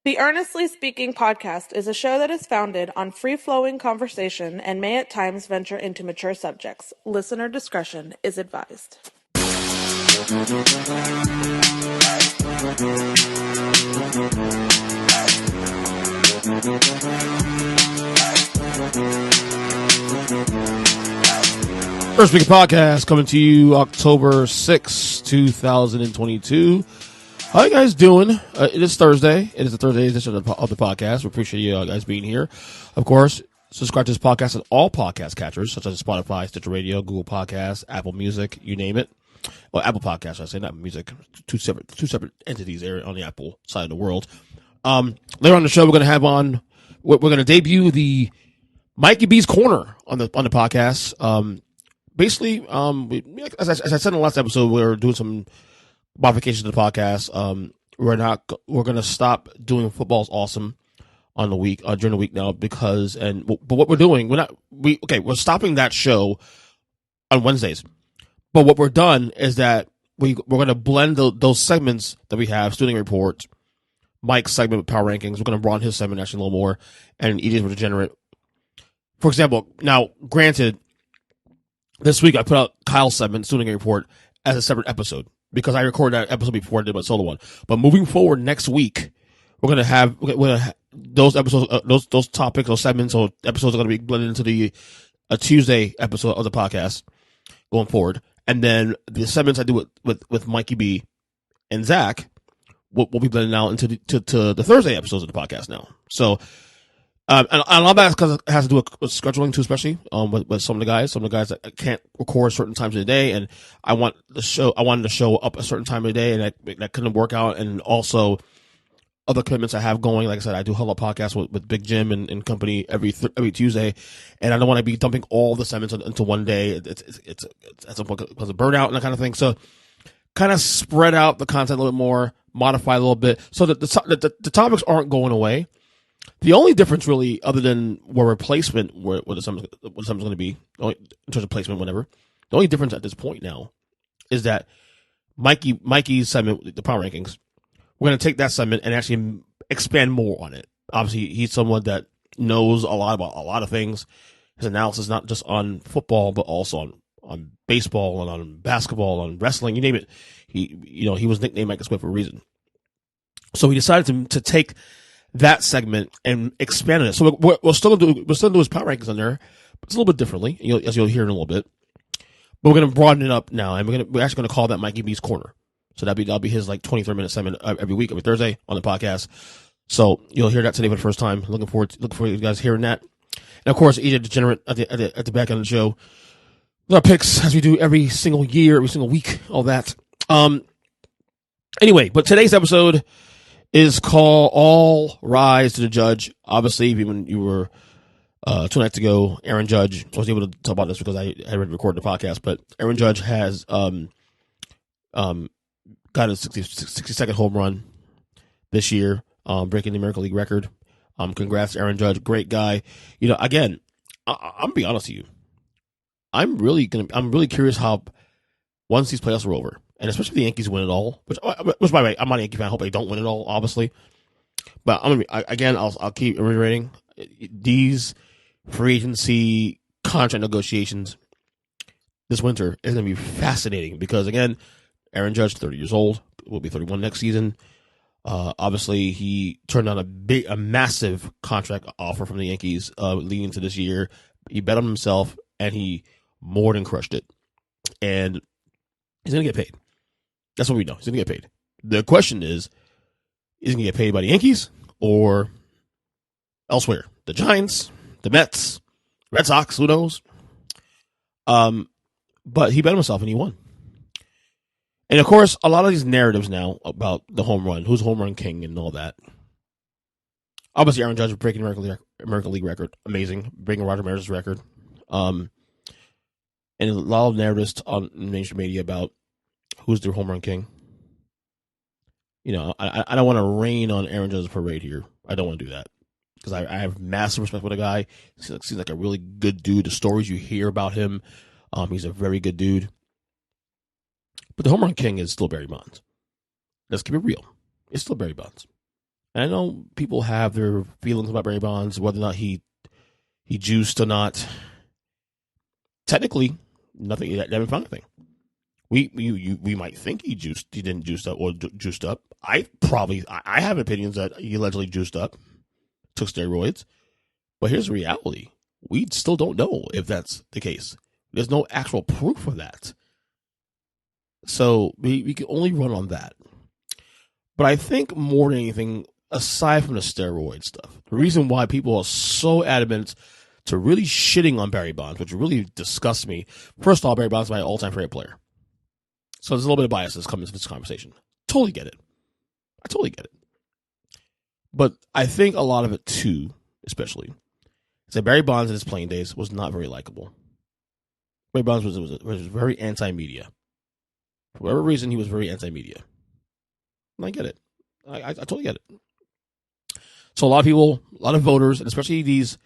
The Earnestly Speaking podcast is a show that is founded on free-flowing conversation and may at times venture into mature subjects. Listener discretion is advised. First Speaking Podcast coming to you October 6, 2022. How you guys doing? It is Thursday. It is the Thursday edition of the podcast. We appreciate you guys being here. Of course, subscribe to this podcast on all podcast catchers, such as Spotify, Stitcher Radio, Google Podcasts, Apple Music, you name it. Well, Apple Podcasts, I say, not music. Two separate entities there on the Apple side of the world. Later on the show, we're going to debut the Mikey B's Corner on the podcast. Basically, as I said in the last episode, we're doing some modifications to the podcast. We're going to stop doing Football's Awesome on the week, during the week now but what we're doing, we're stopping that show on Wednesdays. But what we're done is that we're going to blend those segments that we have, Student Report, Mike's segment with Power Rankings. We're going to broaden his segment actually a little more, and Zack The Degenerate. For example, now, granted, this week I put out Kyle's segment, Student Report, as a separate episode because I recorded that episode before I did my solo one. But moving forward next week, we're gonna have those episodes, those topics, those segments, or episodes are gonna be blended into a Tuesday episode of the podcast going forward, and then the segments I do with Mikey B and Zach will be blended out into the Thursday episodes of the podcast now. So. And a lot of that because it has to do with scheduling too, especially with some of the guys that can't record certain times of the day, and I wanted the show up a certain time of the day, and that couldn't work out, and also other commitments I have going. Like I said, I do a whole lot of podcasts with Big Jim and company every Tuesday, and I don't want to be dumping all the segments into one day. It's at some point because of burnout and that kind of thing. So kind of spread out the content a little bit more, modify a little bit, so that the topics aren't going away. The only difference, really, other than where the segment's going to be, in terms of placement, whatever, the only difference at this point now is that Mikey's segment, the Power Rankings, we're going to take that segment and actually expand more on it. Obviously, he's someone that knows a lot about a lot of things. His analysis not just on football, but also on baseball and on basketball, on wrestling, you name it. He was nicknamed Mike Swift for a reason. So he decided to take that segment and expanded it. So we're still gonna do his power rankings on there, but it's a little bit differently, as you'll hear in a little bit. But we're gonna broaden it up now, and we're actually gonna call that Mikey B's Corner. So that'll be his 23-minute segment every week, every Thursday on the podcast. So you'll hear that today for the first time. Looking forward to you guys hearing that. And of course, Zack The Degenerate at the back end of the show. With our picks as we do every single year, every single week, all that. Anyway, but today's episode is called All Rise to the Judge. Obviously, when you were 2 nights ago, Aaron Judge, I was able to talk about this because I had already recorded the podcast, but Aaron Judge has got a 60-second home run this year, breaking the American League record. Congrats, Aaron Judge. Great guy. Again, I'm be honest with you. I'm really curious how once these playoffs are over, and especially if the Yankees win it all, which by the way, I'm not a Yankee fan. I hope they don't win it all, obviously. But I'll keep reiterating these free agency contract negotiations this winter is going to be fascinating because, again, Aaron Judge, 30 years old, will be 31 next season. Obviously, he turned down a massive contract offer from the Yankees leading into this year. He bet on himself, and he more than crushed it. And he's going to get paid. That's what we know. He's going to get paid. The question is he going to get paid by the Yankees or elsewhere? The Giants, the Mets, Red Sox, who knows? But he bet on himself and he won. And of course, a lot of these narratives now about the home run, who's home run king and all that. Obviously, Aaron Judge breaking the American League record. Amazing. Breaking Roger Maris's record. And a lot of narratives on mainstream media about who's their home run king. I don't want to rain on Aaron Judge's parade here. I don't want to do that. Because I have massive respect for the guy. He seems like a really good dude. The stories you hear about him, he's a very good dude. But the home run king is still Barry Bonds. Let's keep it real. It's still Barry Bonds. And I know people have their feelings about Barry Bonds, whether or not he juiced or not. Technically, nothing. They haven't found anything. We might think he didn't juice up or juiced up. I have opinions that he allegedly juiced up, took steroids, but here's the reality: we still don't know if that's the case. There's no actual proof of that, so we can only run on that. But I think more than anything, aside from the steroid stuff, the reason why people are so adamant to really shitting on Barry Bonds, which really disgusts me. First of all, Barry Bonds is my all-time favorite player. So there's a little bit of bias that's coming into this conversation. Totally get it. I totally get it. But I think a lot of it, too, especially, is that Barry Bonds in his playing days was not very likable. Barry Bonds was very anti-media. For whatever reason, he was very anti-media. And I get it. I totally get it. So a lot of people, a lot of voters, and especially these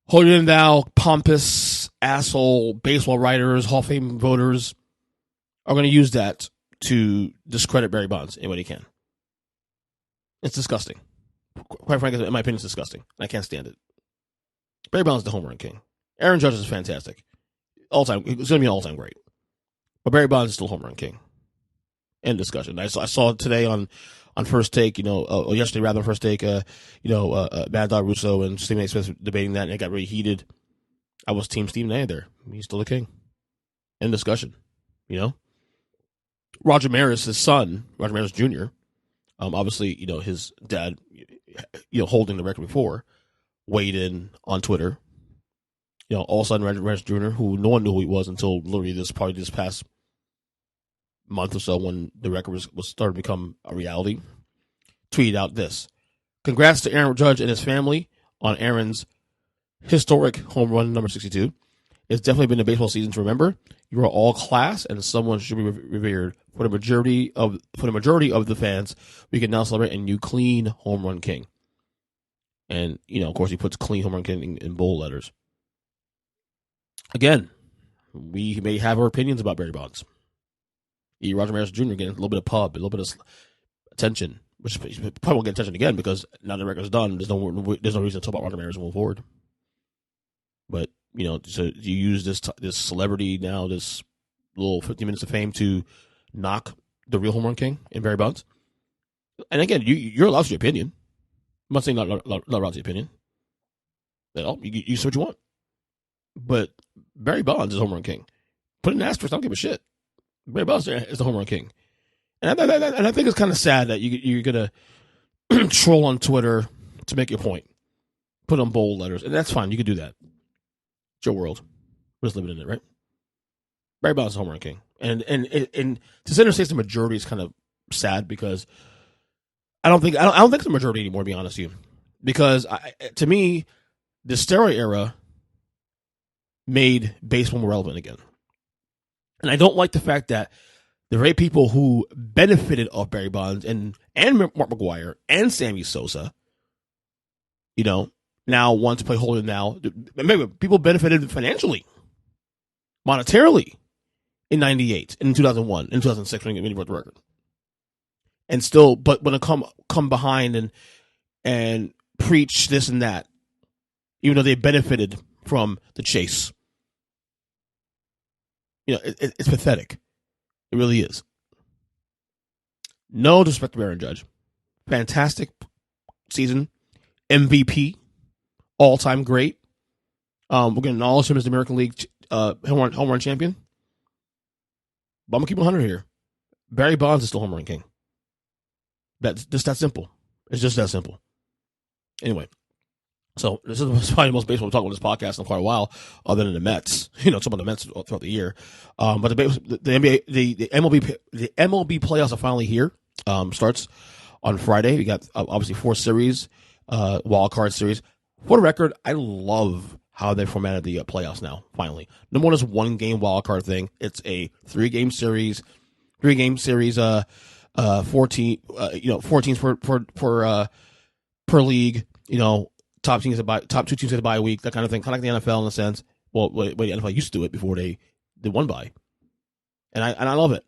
holier-than-thou, pompous, asshole baseball writers, Hall of Fame voters, are going to use that to discredit Barry Bonds any way they can. It's disgusting. Quite frankly, in my opinion, it's disgusting. I can't stand it. Barry Bonds is the home run king. Aaron Judge is fantastic. All-time, it's going to be an all-time great. But Barry Bonds is still home run king. End discussion. I saw today on First Take, yesterday rather on First Take, Mad Dog Russo and Stephen A. Smith debating that, and it got really heated. I was Team Stephen A. there. He's still the king. End discussion. Roger Maris, his son, Roger Maris Jr., obviously, his dad, holding the record before, weighed in on Twitter. All of a sudden, Roger Maris Jr., who no one knew who he was until literally this past month or so when the record was starting to become a reality, tweeted out this: "Congrats to Aaron Judge and his family on Aaron's historic home run number 62. It's definitely been a baseball season to remember. You are all class, and someone should be revered. For the majority of the fans, we can now celebrate a new clean home run king." And of course, he puts "clean home run king" in bold letters. Again, we may have our opinions about Barry Bonds. Roger Maris Jr. getting a little bit of pub, a little bit of attention, which probably won't get attention again because now the record's done. There's no reason to talk about Roger Maris moving forward. But so you use this celebrity now, this little 50 minutes of fame to knock the real home run king in Barry Bonds. And again, you're allowed to your opinion. I'm not saying not allowed to your opinion at all. You say what you want. But Barry Bonds is home run king. Put an asterisk. I don't give a shit. Barry Bonds is the home run king. And I think it's kind of sad that you're going to troll on Twitter to make your point. Put on bold letters. And that's fine. You can do that. It's your world. We're just living in it, right? Barry Bonds is the home run king. And to say the majority is kind of sad because I don't think it's the majority anymore, to be honest with you. Because to me, the steroid era made baseball more relevant again. And I don't like the fact that the very people who benefited off Barry Bonds and Mark McGwire and Sammy Sosa, now want to play holier now. Maybe people benefited financially, monetarily in 98, in 2001, in 2006 when he broke the record. And still, but when it come behind and preach this and that, even though they benefited from the chase. It's pathetic. It really is. No disrespect to Aaron Judge. Fantastic season. MVP. All-time great. We're going to acknowledge him as the American League home run champion. But I'm going to keep 100 here. Barry Bonds is still home run king. That's just that simple. It's just that simple. Anyway. So this is probably the most baseball we've talked about this podcast in quite a while, other than the Mets. Talking about the Mets throughout the year. But the NBA, the MLB playoffs are finally here. Starts on Friday. We got obviously 4 series, wild card series. For the record, I love how they formatted the playoffs now. Finally, no more just 1 game wild card thing. It's a 3-game series. 3-game series. 14. 14s per league. Top 2 teams get a bye week, that kind of thing, kind of like the NFL in a sense. Well, the NFL used to do it before they did 1 bye, and I love it.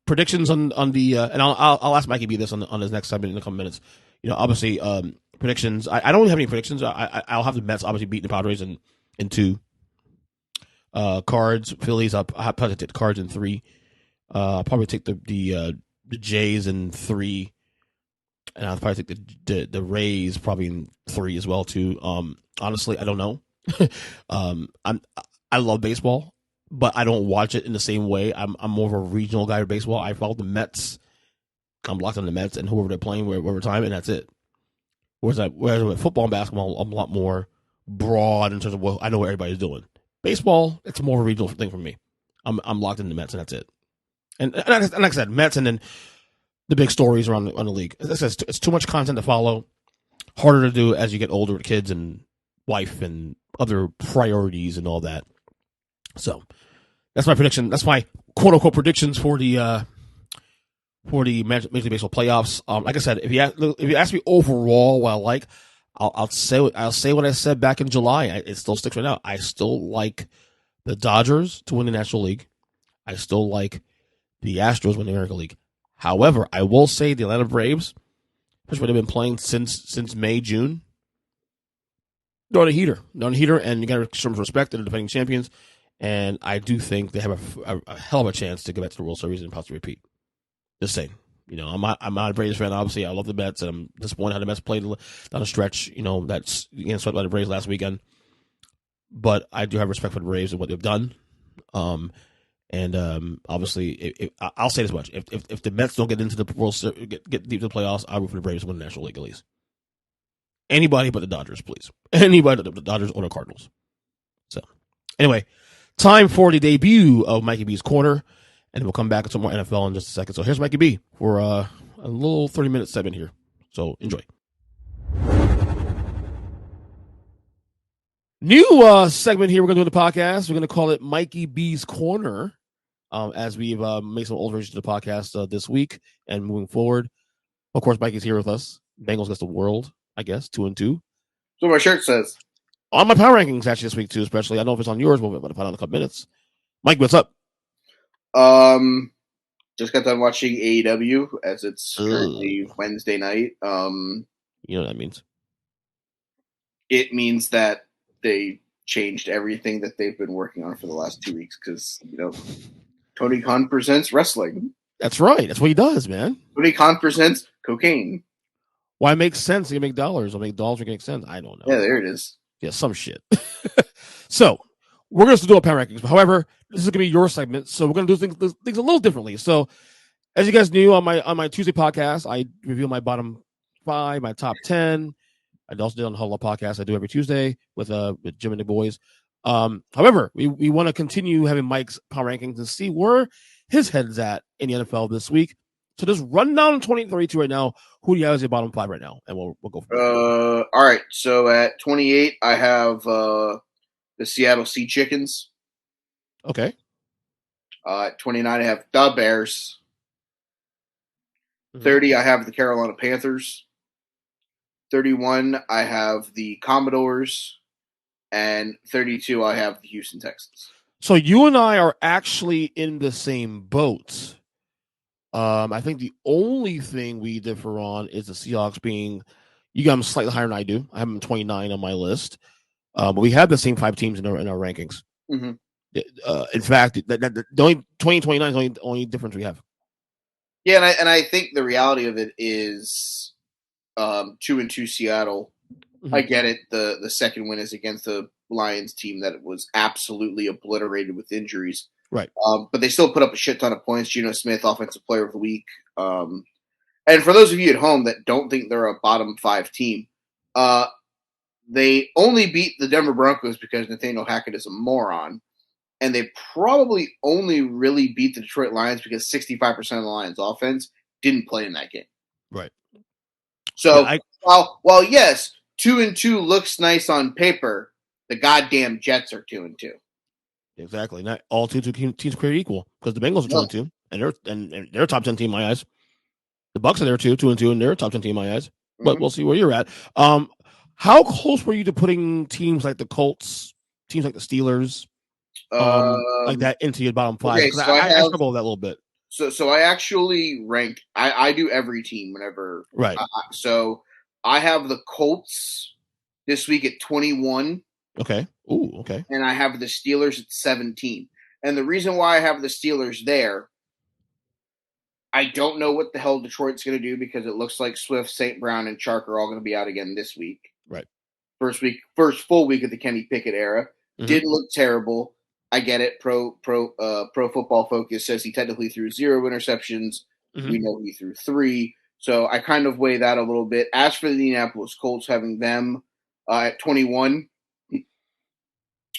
predictions on the and I'll ask Mikey B this on his next segment in a couple minutes. Obviously, predictions. I don't really have any predictions. I'll have the Mets obviously beating the Padres in two. Cards, Phillies. I'll probably take the Cards in 3. I'll probably take the Jays in 3, and I'll probably take the Rays probably in 3 as well too. Honestly, I don't know. I love baseball, but I don't watch it in the same way. I'm more of a regional guy with baseball. I follow the Mets. I'm locked on the Mets and whoever they're playing wherever time, and that's it. Whereas with football and basketball, I'm a lot more broad in terms of what I know what everybody's doing. Baseball, it's more of a regional thing for me. I'm locked in the Mets, and that's it. And like I said, Mets, and then the big stories around the league. It's too much content to follow. Harder to do as you get older with kids and wife and other priorities and all that. So that's my prediction. That's my quote unquote predictions for the Major League Baseball playoffs. Like I said, if you ask me overall what I like, I'll say what I said back in July. It still sticks right now. I still like the Dodgers to win the National League. I still like the Astros win the American League. However, I will say the Atlanta Braves, which would have been playing since May, June, they're on a heater. And you got to show some respect to the defending champions. And I do think they have a hell of a chance to get back to the World Series and possibly repeat. Just saying. I'm not a Braves fan, obviously. I love the Mets, and I'm disappointed how the Mets played down a stretch, that's getting swept by the Braves last weekend. But I do have respect for the Braves and what they've done. Obviously, I'll say this much: if the Mets don't get into the World Series, get deep to the playoffs, I root for the Braves to win the National League at least. Anybody but the Dodgers, please. Anybody but the Dodgers or the Cardinals. So, anyway, time for the debut of Mikey B's Corner, and we'll come back with some more NFL in just a second. So here's Mikey B for a little 30-minute segment here. So enjoy. New segment here we're going to do in the podcast. We're going to call it Mikey B's Corner, as we've made some old versions of the podcast this week and moving forward. Of course, Mikey's here with us. Bengals against the world, I guess, 2-2. So my shirt says. On my power rankings actually this week too, especially. I don't know if it's on yours, but we'll find out in a couple minutes. Mike, what's up? Just got done watching AEW as it's currently Wednesday night. You know what that means? It means that they changed everything that they've been working on for the last 2 weeks because, Tony Khan presents wrestling. That's right. That's what he does, man. Tony Khan presents cocaine. Why it makes sense? You can make dollars. Or make dollars make sense. I don't know. Yeah, there it is. Yeah, some shit. So we're going to do a power rankings. However, this is going to be your segment, so we're going to do things a little differently. So, as you guys knew on my Tuesday podcast, I review my bottom 5, my top 10. I also did on the Huddle Up podcast. I do every Tuesday with Jim and the boys. However, we want to continue having Mike's power rankings and see where his head's at in the NFL this week. So just run down 2032 right now. Who do you have as your bottom 5 right now? And we'll go from there. All right. So at 28, I have the Seattle Sea Chickens. Okay. At 29, I have the Bears. 30, I have the Carolina Panthers. 31, I have the Commodores. And 32, I have the Houston Texans. So you and I are actually in the same boat. I think the only thing we differ on is the Seahawks being, you got them slightly higher than I do. I have them 29 on my list. But we have the same 5 teams in our rankings. Mm-hmm. In fact, the only 2029 is the only difference we have. Yeah, and I think the reality of it is 2-2 Seattle. Mm-hmm. I get it. The second win is against the Lions team that was absolutely obliterated with injuries. Right. But they still put up a shit ton of points. Geno Smith, Offensive Player of the Week. And for those of you at home that don't think they're a bottom 5 team, they only beat the Denver Broncos because Nathaniel Hackett is a moron. And they probably only really beat the Detroit Lions because 65% of the Lions' offense didn't play in that game. Right. So, yeah, while yes, 2-2 looks nice on paper, the goddamn Jets are 2-2. Exactly. Not all 2-2 teams create equal because the Bengals are 2-2, and they're a top 10 team in my eyes. The Bucs are there too, 2-2, and they're a top 10 team in my eyes. But we'll see where you're at. How close were you to putting teams like the Colts, teams like the Steelers, like that into your bottom 5? Okay, so I struggle with that a little bit. So I actually rank. I do every team whenever. Right. So I have the Colts this week at 21. Okay. Ooh, okay. And I have the Steelers at 17. And the reason why I have the Steelers there, I don't know what the hell Detroit's going to do because it looks like Swift, St. Brown, and Chark are all going to be out again this week. Right. First full week of the Kenny Pickett era. Mhm. Didn't look terrible. I get it. Pro Football Focus says he technically threw 0 interceptions. Mhm. We know he threw 3. So I kind of weigh that a little bit. As for the Indianapolis Colts, having them at 21,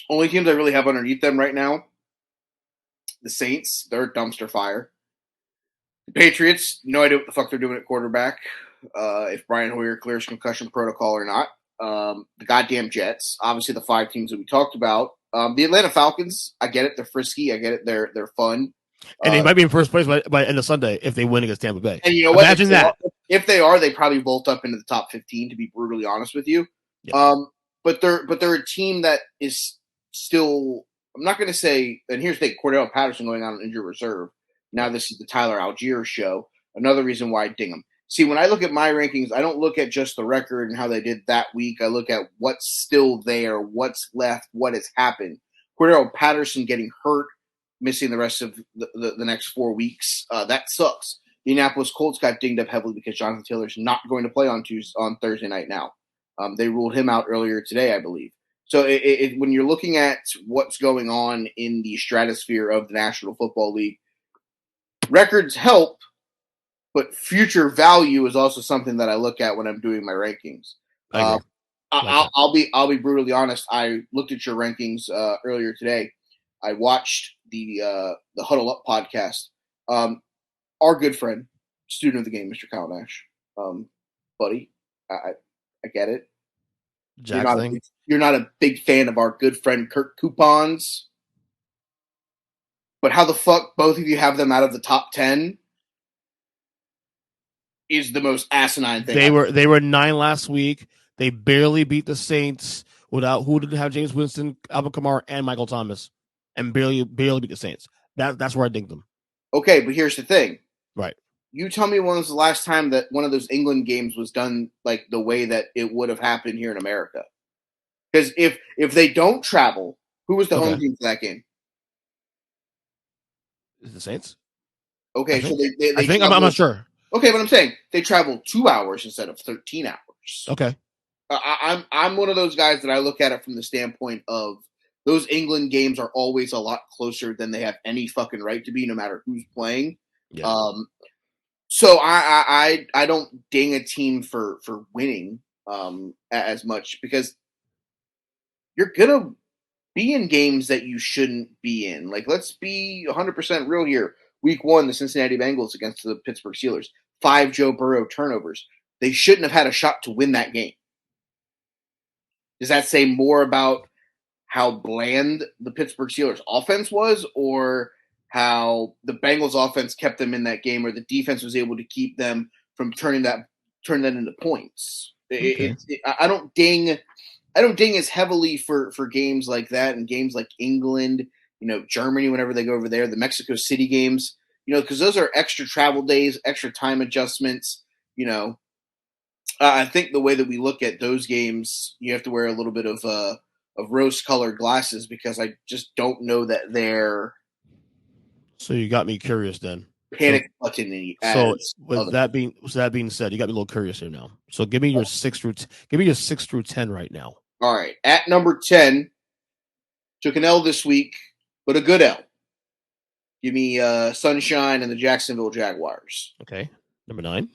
only teams I really have underneath them right now, the Saints, they're a dumpster fire. The Patriots, no idea what the fuck they're doing at quarterback. If Brian Hoyer clears concussion protocol or not. The goddamn Jets, obviously the 5 teams that we talked about. The Atlanta Falcons, I get it. They're frisky. I get it. They're fun. And they might be in first place by end of Sunday if they win against Tampa Bay. And you know what? Imagine that. If they are, they probably vault up into the top 15. To be brutally honest with you, Yeah. But they're a team that is still. I'm not going to say. And here's the thing: Cordell Patterson going on injured reserve. Now this is the Tyler Algier show. Another reason why I ding them. See, when I look at my rankings, I don't look at just the record and how they did that week. I look at what's still there, what's left, what has happened. Cordell Patterson getting hurt, missing the rest of the next 4 weeks. That sucks. The Indianapolis Colts got dinged up heavily because Jonathan Taylor's not going to play on Thursday night now. They ruled him out earlier today, I believe. So when you're looking at what's going on in the stratosphere of the National Football League, records help, but future value is also something that I look at when I'm doing my rankings. I'll be brutally honest. I looked at your rankings earlier today. I watched the Huddle Up podcast. Our good friend, student of the game, Mr. Kyle Nash, buddy, I get it. You're not a big fan of our good friend Kirk Coupons, but how the fuck both of you have them out of the top 10 is the most asinine thing. They were 9 last week. They barely beat the Saints without who didn't have James Winston, Alvin Kamara, and Michael Thomas, and barely beat the Saints. That's where I dink them. Okay, but here's the thing. Right. You tell me when was the last time that one of those England games was done like the way that it would have happened here in America? Because if they don't travel, who was the home team for that game? Is it the Saints? Okay, so they I think I'm not sure. Okay, but I'm saying they traveled 2 hours instead of 13 hours. Okay. I'm one of those guys that I look at it from the standpoint of those England games are always a lot closer than they have any fucking right to be, no matter who's playing. Yeah. So I don't ding a team for winning as much because you're gonna be in games that you shouldn't be in. Like, let's be 100% real here. Week 1, the Cincinnati Bengals against the Pittsburgh Steelers, 5 Joe Burrow turnovers. They shouldn't have had a shot to win that game. Does that say more about how bland the Pittsburgh Steelers offense was, or how the Bengals offense kept them in that game, or the defense was able to keep them from turn that into points? Okay. I don't ding as heavily for games like that and games like England, Germany whenever they go over there, the Mexico City games, because those are extra travel days, extra time adjustments. I think the way that we look at those games, you have to wear a little bit of rose-colored glasses because I just don't know that they're. So you got me curious then. Panic button. So with that being said, you got me a little curious here now. So give me your 6 through 10 right now. All right, at number 10, took an L this week, but a good L. Give me Sunshine and the Jacksonville Jaguars. Okay, number 9.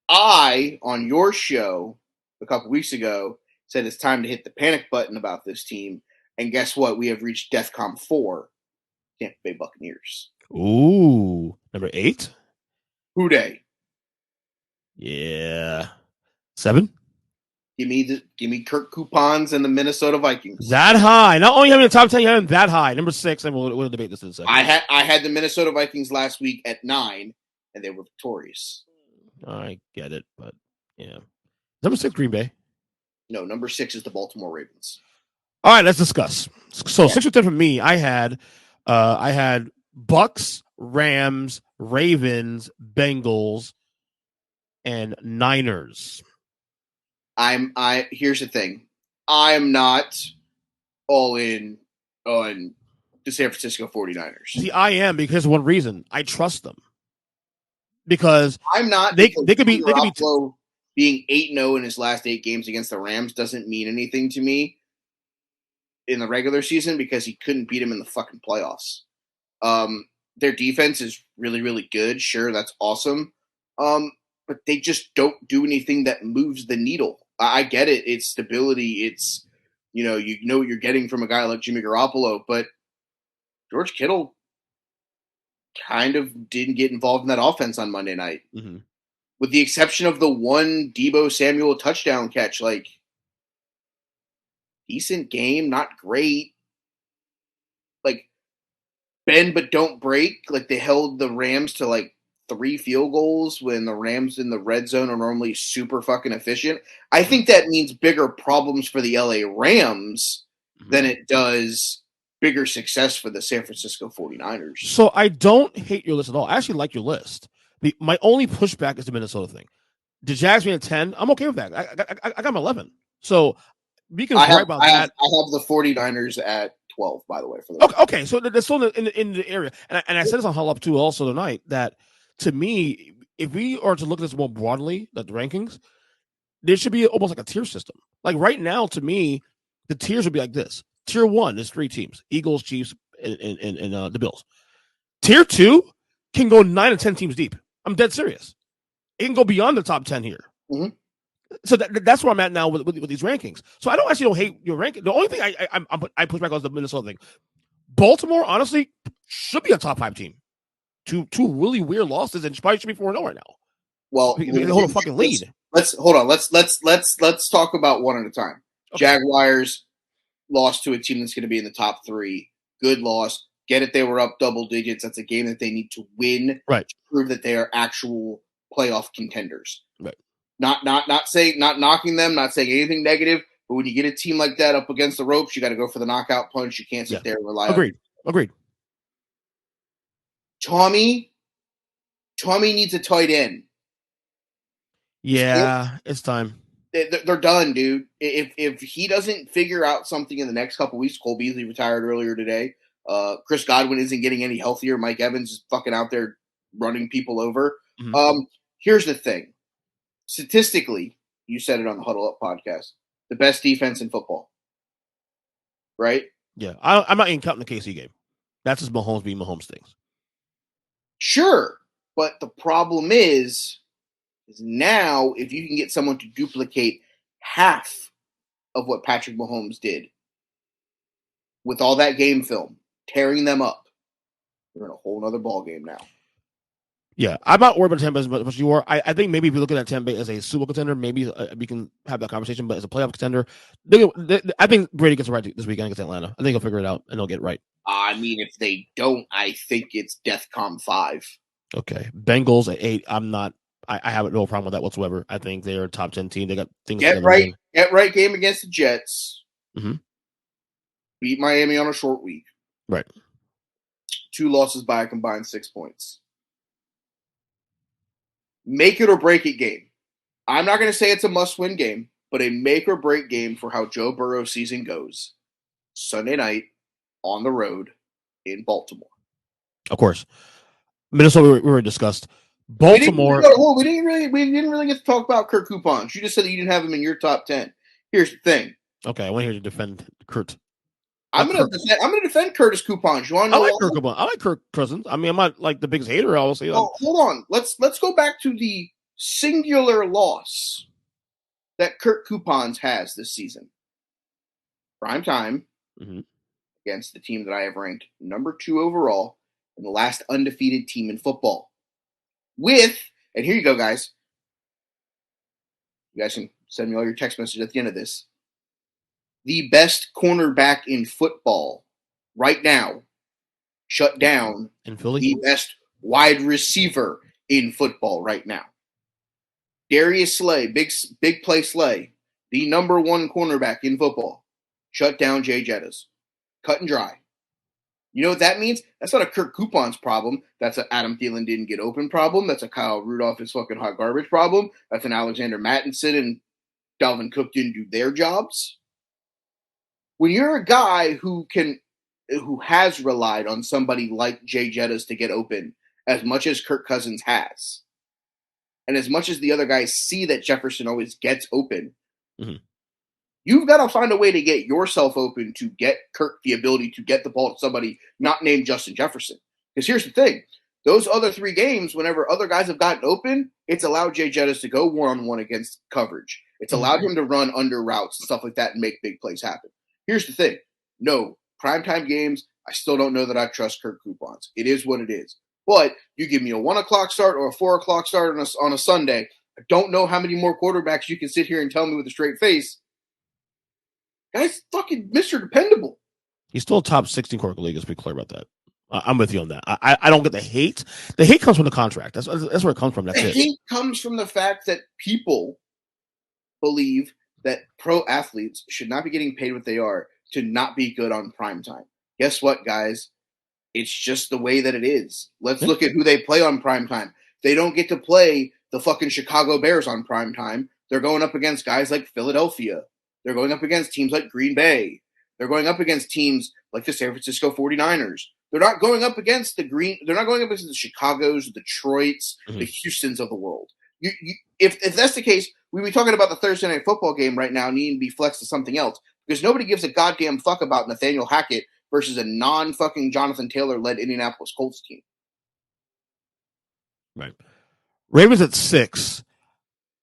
I, on your show a couple weeks ago, said it's time to hit the panic button about this team. And guess what? We have reached DEFCON 4, Tampa Bay Buccaneers. Ooh, number 8? Who dey? Yeah. 7? Give me Kirk Coupons and the Minnesota Vikings. That high. Not only having the top 10, you have that high. Number 6, and we'll debate this in a second. I had the Minnesota Vikings last week at 9, and they were victorious. I get it, but yeah. Number 6, Green Bay. No, number 6 is the Baltimore Ravens. All right, let's discuss. So 6 through 10 for me, I had Bucks, Rams, Ravens, Bengals, and Niners. Here's the thing. I'm not all in on the San Francisco 49ers. See, I am because of one reason. I trust them. Because I'm not. They could be being 8-0 in his last 8 games against the Rams doesn't mean anything to me in the regular season because he couldn't beat him in the fucking playoffs. Their defense is really, really good. Sure, that's awesome. But they just don't do anything that moves the needle. I get it. It's stability. It's, you know what you're getting from a guy like Jimmy Garoppolo, but George Kittle kind of didn't get involved in that offense on Monday night. Mm-hmm. With the exception of the one Deebo Samuel touchdown catch, like, decent game, not great. Like, bend but don't break. Like, they held the Rams to, like, 3 field goals when the Rams in the red zone are normally super fucking efficient. I think that means bigger problems for the LA Rams than it does bigger success for the San Francisco 49ers. So I don't hate your list at all. I actually like your list. My only pushback is the Minnesota thing. The Jags being at 10, I'm okay with that. I got them 11. So we can worry about that. I have the 49ers at 12, by the way. For the okay, so they're still in the area. And I said this on Hull Up too also tonight that to me, if we are to look at this more broadly, like the rankings, there should be almost like a tier system. Like right now, to me, the tiers would be like this. Tier 1 is 3 teams: Eagles, Chiefs, and the Bills. Tier 2 can go 9 and 10 teams deep. I'm dead serious. It can go beyond the top 10 here. Mm-hmm. So that's where I'm at now with these rankings. So I don't hate your ranking. The only thing I push back on is the Minnesota thing. Baltimore, honestly, should be a top 5 team. Two really weird losses and probably should be 4-0 right now. Well, they hold a fucking lead. Let's hold on. Let's talk about one at a time. Okay. Jaguars lost to a team that's going to be in the top 3. Good loss. Get it? They were up double digits. That's a game that they need to win, right? To prove that they are actual playoff contenders, right? Not knocking them, not saying anything negative. But when you get a team like that up against the ropes, you got to go for the knockout punch. You can't sit there and rely. Agreed. Tommy needs a tight end. Yeah, it's time. They're done, dude. If he doesn't figure out something in the next couple weeks, Cole Beasley retired earlier today. Chris Godwin isn't getting any healthier. Mike Evans is fucking out there running people over. Mm-hmm. Here's the thing. Statistically, you said it on the Huddle Up podcast, the best defense in football. Right? Yeah. I'm not even counting the KC game. That's just Mahomes being Mahomes things. Sure. But the problem is now if you can get someone to duplicate half of what Patrick Mahomes did with all that game film, tearing them up, we're in a whole other ball game now. Yeah, I'm not worried about Tampa as much as you are. I think maybe if you look at Tampa as a Super Bowl contender, maybe we can have that conversation. But as a playoff contender, I think Brady gets it right this weekend against Atlanta. I think he'll figure it out and he'll get it right. I mean, if they don't, I think it's DEFCON 5. Okay, Bengals at 8. I have no problem with that whatsoever. I think they're a top 10 team. They got things. Get right game against the Jets. Mm-hmm. Beat Miami on a short week. Right. 2 losses by a combined 6 points. Make it or break it game. I'm not going to say it's a must-win game, but a make or break game for how Joe Burrow's season goes. Sunday night on the road in Baltimore. Of course. Minnesota, we were discussed. Baltimore. We didn't really get to talk about Kurt Coupons. You just said that you didn't have him in your top 10. Here's the thing. Okay, I want to hear you defend Kurt. I'm going to defend Curtis Coupons. You want to know? I like Kurt Coupons. I like Kirk Cousins. I mean, I'm not like the biggest hater. Obviously. Oh, hold on. Let's go back to the singular loss that Kurt Coupons has this season. Prime time against the team that I have ranked number 2 overall and the last undefeated team in football. And here you go, guys. You guys can send me all your text messages at the end of this. The best cornerback in football right now shut down in Philly. The best wide receiver in football right now. Darius Slay, big play Slay, the number 1 cornerback in football, shut down Jay Jettas. Cut and dry. You know what that means? That's not a Kirk Coupons problem. That's an Adam Thielen didn't get open problem. That's a Kyle Rudolph is fucking hot garbage problem. That's an Alexander Mattinson and Dalvin Cook didn't do their jobs. When you're a guy who has relied on somebody like Jay Jettas to get open as much as Kirk Cousins has, and as much as the other guys see that Jefferson always gets open, you've got to find a way to get yourself open to get Kirk the ability to get the ball to somebody not named Justin Jefferson. Because here's the thing. Those other 3 games, whenever other guys have gotten open, it's allowed Jay Jettas to go one-on-one against coverage. It's allowed him to run under routes and stuff like that and make big plays happen. Here's the thing. No, primetime games, I still don't know that I trust Kirk Coupons. It is what it is. But you give me a 1 o'clock start or a 4 o'clock start on a Sunday, I don't know how many more quarterbacks you can sit here and tell me with a straight face, guy's fucking Mr. Dependable. He's still a top 16 quarterback league. Let's be clear about that. I'm with you on that. I don't get the hate. The hate comes from the contract. That's where it comes from. That's the it. hate comes from the fact that people believe that pro athletes should not be getting paid what they are to not be good on primetime. Guess what, guys? It's just the way that it is. Let's look at who they play on primetime. They don't get to play the fucking Chicago Bears on primetime. They're going up against guys like Philadelphia. They're going up against teams like Green Bay. They're going up against teams like the San Francisco 49ers. They're not going up against they're not going up against the Chicagos, the Detroits, the Houstons of the world. If that's the case, we'd be talking about the Thursday night football game right now needing to be flexed to something else because nobody gives a goddamn fuck about Nathaniel Hackett versus a non-fucking Jonathan Taylor-led Indianapolis Colts team. Right. Ravens at 6.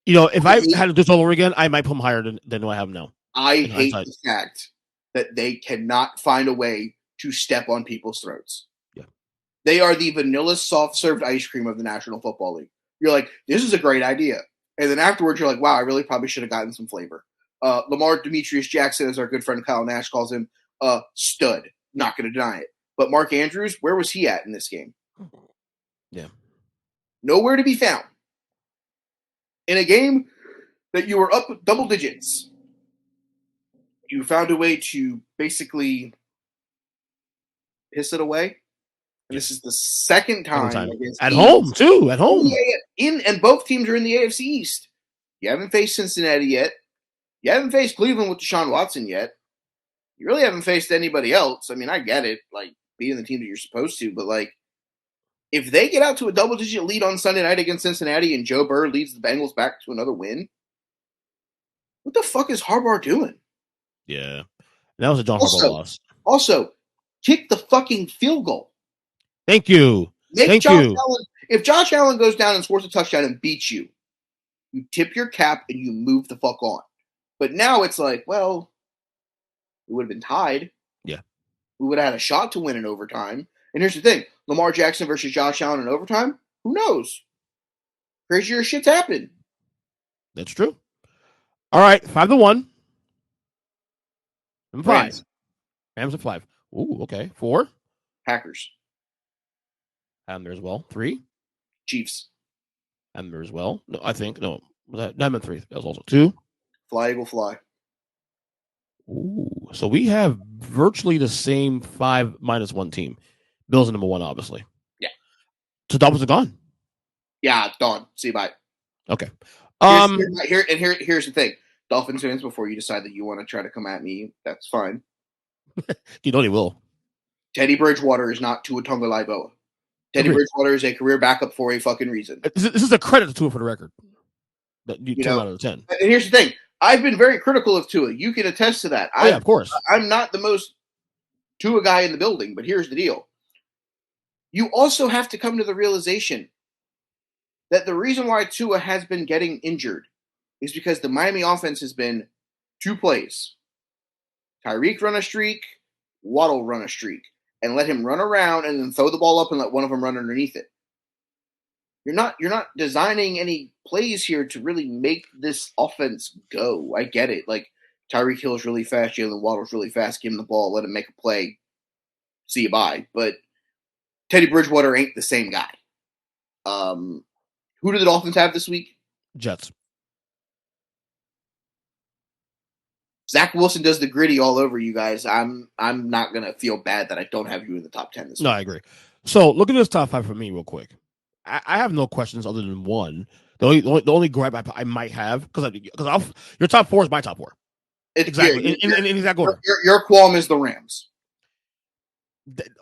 You know, if I had to do this all over again, I might put them higher than I have now. I hate the fact that they cannot find a way to step on people's throats. Yeah. They are the vanilla soft-served ice cream of the National Football League. You're like, this is a great idea. And then afterwards, you're like, wow, I really probably should have gotten some flavor. Lamar Demetrius Jackson, as our good friend Kyle Nash calls him, stud. Not going to deny it. But Mark Andrews, where was he at in this game? Yeah. Nowhere to be found. In a game that you were up double digits, you found a way to basically piss it away. And this is the second time. At home, too. At home. And both teams are in the AFC East. You haven't faced Cincinnati yet. You haven't faced Cleveland with Deshaun Watson yet. You really haven't faced anybody else. I mean, I get it, like, beating the team that you're supposed to. But, like, if they get out to a double-digit lead on Sunday night against Cincinnati and Joe Burrow leads the Bengals back to another win, what the fuck is Harbaugh doing? Yeah. That was a John Harbaugh loss. Also, kick the fucking field goal. Thank you. Thank you. If Josh Allen goes down and scores a touchdown and beats you, you tip your cap and you move the fuck on. But now it's like, well, we would have been tied. Yeah. We would have had a shot to win in overtime. And here's the thing. Lamar Jackson versus Josh Allen in overtime? Who knows? Crazier shit's happened. That's true. All right. 5-1. And 5. Rams at 5. Ooh, okay. 4. Packers. And there as well. 3. Chiefs. And there as well. No, I think. No. I meant 3. That was also 2. Fly, Eagle, fly. Ooh. So we have virtually the same 5-1 team. Bills are number 1, obviously. Yeah. So Dolphins are gone. Yeah, it's gone. See you, bye. Okay. Here's the thing. Dolphins fans, before you decide that you want to try to come at me, that's fine. You know he will. Teddy Bridgewater is not Tua Tagovailoa. Teddy Bridgewater is a career backup for a fucking reason. This is a credit to Tua for the record. That you 10 out of 10. And here's the thing. I've been very critical of Tua. You can attest to that. Yeah, of course. I'm not the most Tua guy in the building, but here's the deal. You also have to come to the realization that the reason why Tua has been getting injured is because the Miami offense has been 2 plays. Tyreek run a streak, Waddle run a streak, and let him run around and then throw the ball up and let one of them run underneath it. You're not designing any plays here to really make this offense go. I get it. Like, Tyreek Hill's really fast, Jalen Waddle's really fast, give him the ball, let him make a play, see you bye. But Teddy Bridgewater ain't the same guy. Who do the Dolphins have this week? Jets. Zach Wilson does the gritty all over you guys, I'm not gonna feel bad that I don't have you in the top 10 this week. No, I agree. So look at this top 5 for me real quick. I have no questions other than one. The only gripe I might have because your top 4 is my top 4. Exactly in exact order. Your qualm is the Rams.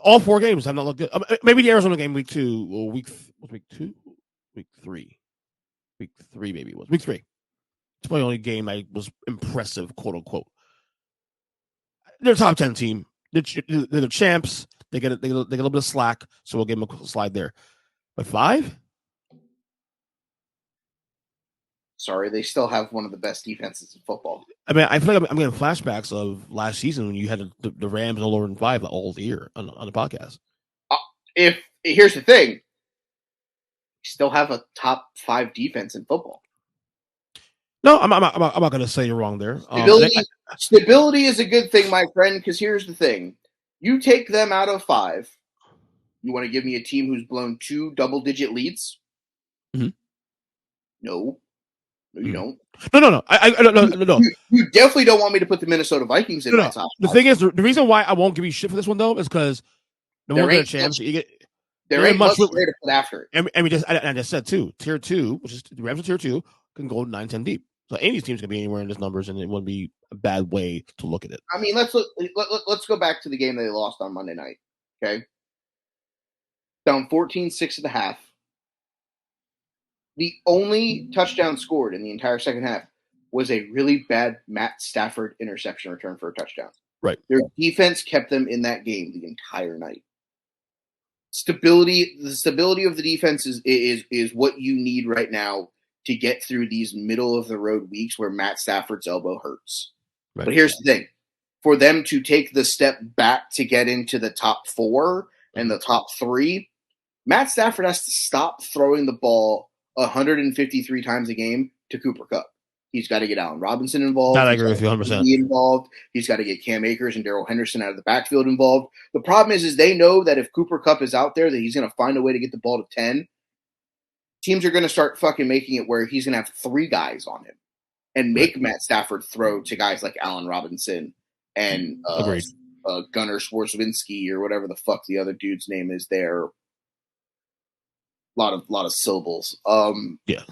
All 4 games have not looked good. Maybe the Arizona game week 2 or week 3. Week 3 maybe it was week 3. It's my only game I was impressive, quote unquote. They're a top 10 team. They're the champs. They get a little bit of slack, so we'll give them a slide there. But 5? Sorry, they still have one of the best defenses in football. I mean, I feel like I'm getting flashbacks of last season when you had the Rams no lower than 5 all year on the podcast. Here's the thing, you still have a top 5 defense in football. No, I'm not going to say you're wrong there. Stability is a good thing, my friend, because here's the thing. You take them out of 5. You want to give me a team who's blown 2 double-digit leads? Mm-hmm. No, you don't. No. No. You definitely don't want me to put the Minnesota Vikings in my top 5. The thing is, the reason why I won't give you shit for this one, though, is because there ain't chance. There ain't much there to put after it. And I just said, too, Tier 2, which is the Rams of Tier 2, can go 9-10 deep. So any of these teams can be anywhere in these numbers, and it wouldn't be a bad way to look at it. I mean, let's go back to the game that they lost on Monday night. Okay, down 14-6 at the half. The only touchdown scored in the entire second half was a really bad Matt Stafford interception return for a touchdown. Right. Their defense kept them in that game the entire night. The stability of the defense is what you need right now to get through these middle of the road weeks where Matt Stafford's elbow hurts. Right. But here's the thing. For them to take the step back to get into the top 4 and the top 3, Matt Stafford has to stop throwing the ball 153 times a game to Cooper Kupp. He's got to get Allen Robinson involved. I agree with you 100%. Involved. He's got to get Cam Akers and Darrell Henderson out of the backfield involved. The problem is they know that if Cooper Kupp is out there, that he's going to find a way to get the ball to 10. Teams are going to start fucking making it where he's going to have 3 guys on him and make Matt Stafford throw to guys like Allen Robinson and Gunnar Swarzwinski or whatever the fuck the other dude's name is there. Lot of syllables. Yeah.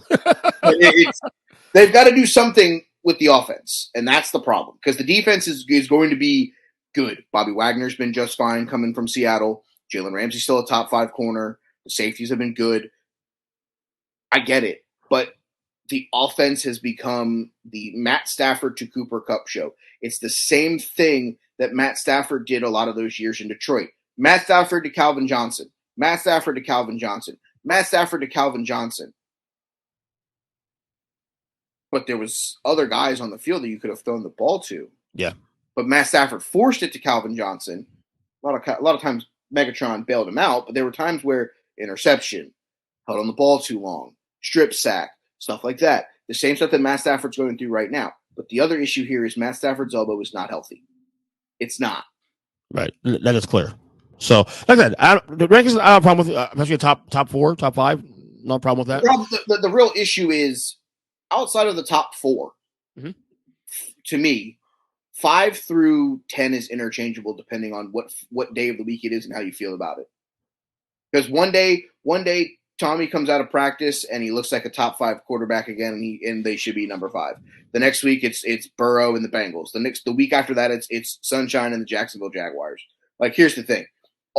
They've got to do something with the offense, and that's the problem because the defense is going to be good. Bobby Wagner's been just fine coming from Seattle. Jalen Ramsey's still a top 5 corner. The safeties have been good. I get it, but the offense has become the Matt Stafford to Cooper Kupp show. It's the same thing that Matt Stafford did a lot of those years in Detroit. Matt Stafford to Calvin Johnson. Matt Stafford to Calvin Johnson. Matt Stafford to Calvin Johnson. But there was other guys on the field that you could have thrown the ball to. Yeah. But Matt Stafford forced it to Calvin Johnson. A lot of times Megatron bailed him out, but there were times where interception, held on the ball too long, strip sack, stuff like that. The same stuff that Matt Stafford's going through right now. But the other issue here is Matt Stafford's elbow is not healthy. It's not. Right. That is clear. So, like I said, the rankings, I don't have a problem with, especially top 4, top 5. No problem with that. The real issue is outside of the top 4, to me, 5 through 10 is interchangeable depending on what day of the week it is and how you feel about it. Because one day Tommy comes out of practice and he looks like a top 5 quarterback again, and they should be number 5. The next week it's Burrow and the Bengals. The week after that it's Sunshine and the Jacksonville Jaguars. Like, here's the thing.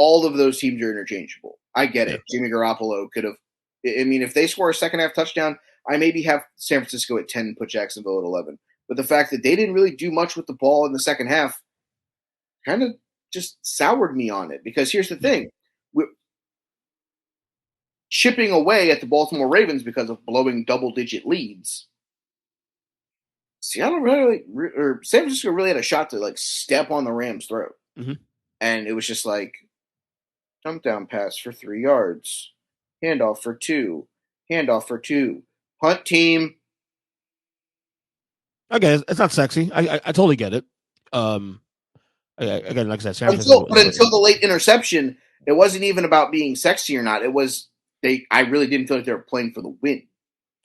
All of those teams are interchangeable. I get it. Jimmy Garoppolo could have – I mean, if they score a second-half touchdown, I maybe have San Francisco at 10 and put Jacksonville at 11. But the fact that they didn't really do much with the ball in the second half kind of just soured me on it. Because here's the thing. We're chipping away at the Baltimore Ravens because of blowing double-digit leads. San Francisco really had a shot to, like, step on the Rams' throat. Mm-hmm. And it was just like, jump down pass for 3 yards, handoff for 2, punt team. Okay, it's not sexy. I totally get it. Again, like I said, until the late interception, it wasn't even about being sexy or not. It was I really didn't feel like they were playing for the win.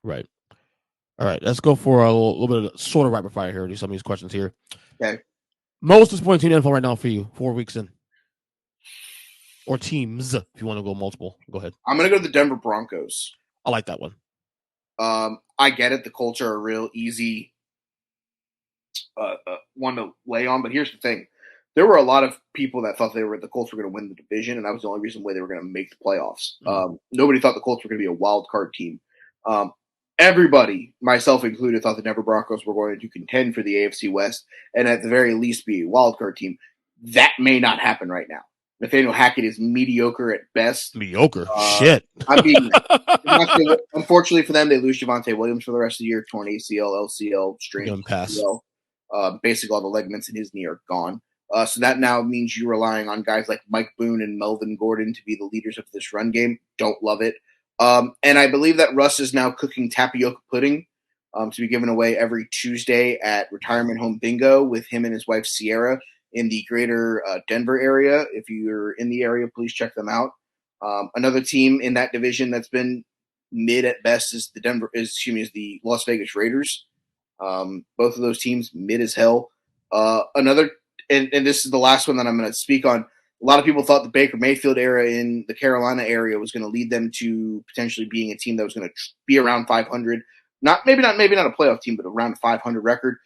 Right. All right, let's go for a little bit of sort of rapid fire here. Do some of these questions here. Okay. Most disappointing team in the NFL right now for you, 4 weeks in. Or teams, if you want to go multiple. Go ahead. I'm going to go to the Denver Broncos. I like that one. I get it. The Colts are a real easy one to lay on, but here's the thing. There were a lot of people that thought the Colts were going to win the division, and that was the only reason why they were going to make the playoffs. Nobody thought the Colts were going to be a wild card team. Everybody, myself included, thought the Denver Broncos were going to contend for the AFC West and at the very least be a wild card team. That may not happen right now. Nathaniel Hackett is mediocre at best. Mediocre? Shit. Unfortunately for them, they lose Javonte Williams for the rest of the year. Torn ACL, LCL, strained ACL. Basically, all the ligaments in his knee are gone. So that now means you're relying on guys like Mike Boone and Melvin Gordon to be the leaders of this run game. Don't love it. And I believe that Russ is now cooking tapioca pudding to be given away every Tuesday at Retirement Home Bingo with him and his wife Sierra in the greater Denver area. If you're in the area, please check them out. Another team in that division that's been mid at best is the Las Vegas Raiders. Both of those teams mid as hell. And this is the last one that I'm going to speak on. A lot of people thought the Baker Mayfield era in the Carolina area was going to lead them to potentially being a team that was going to be around 500. Maybe not a playoff team, but around a 500 record.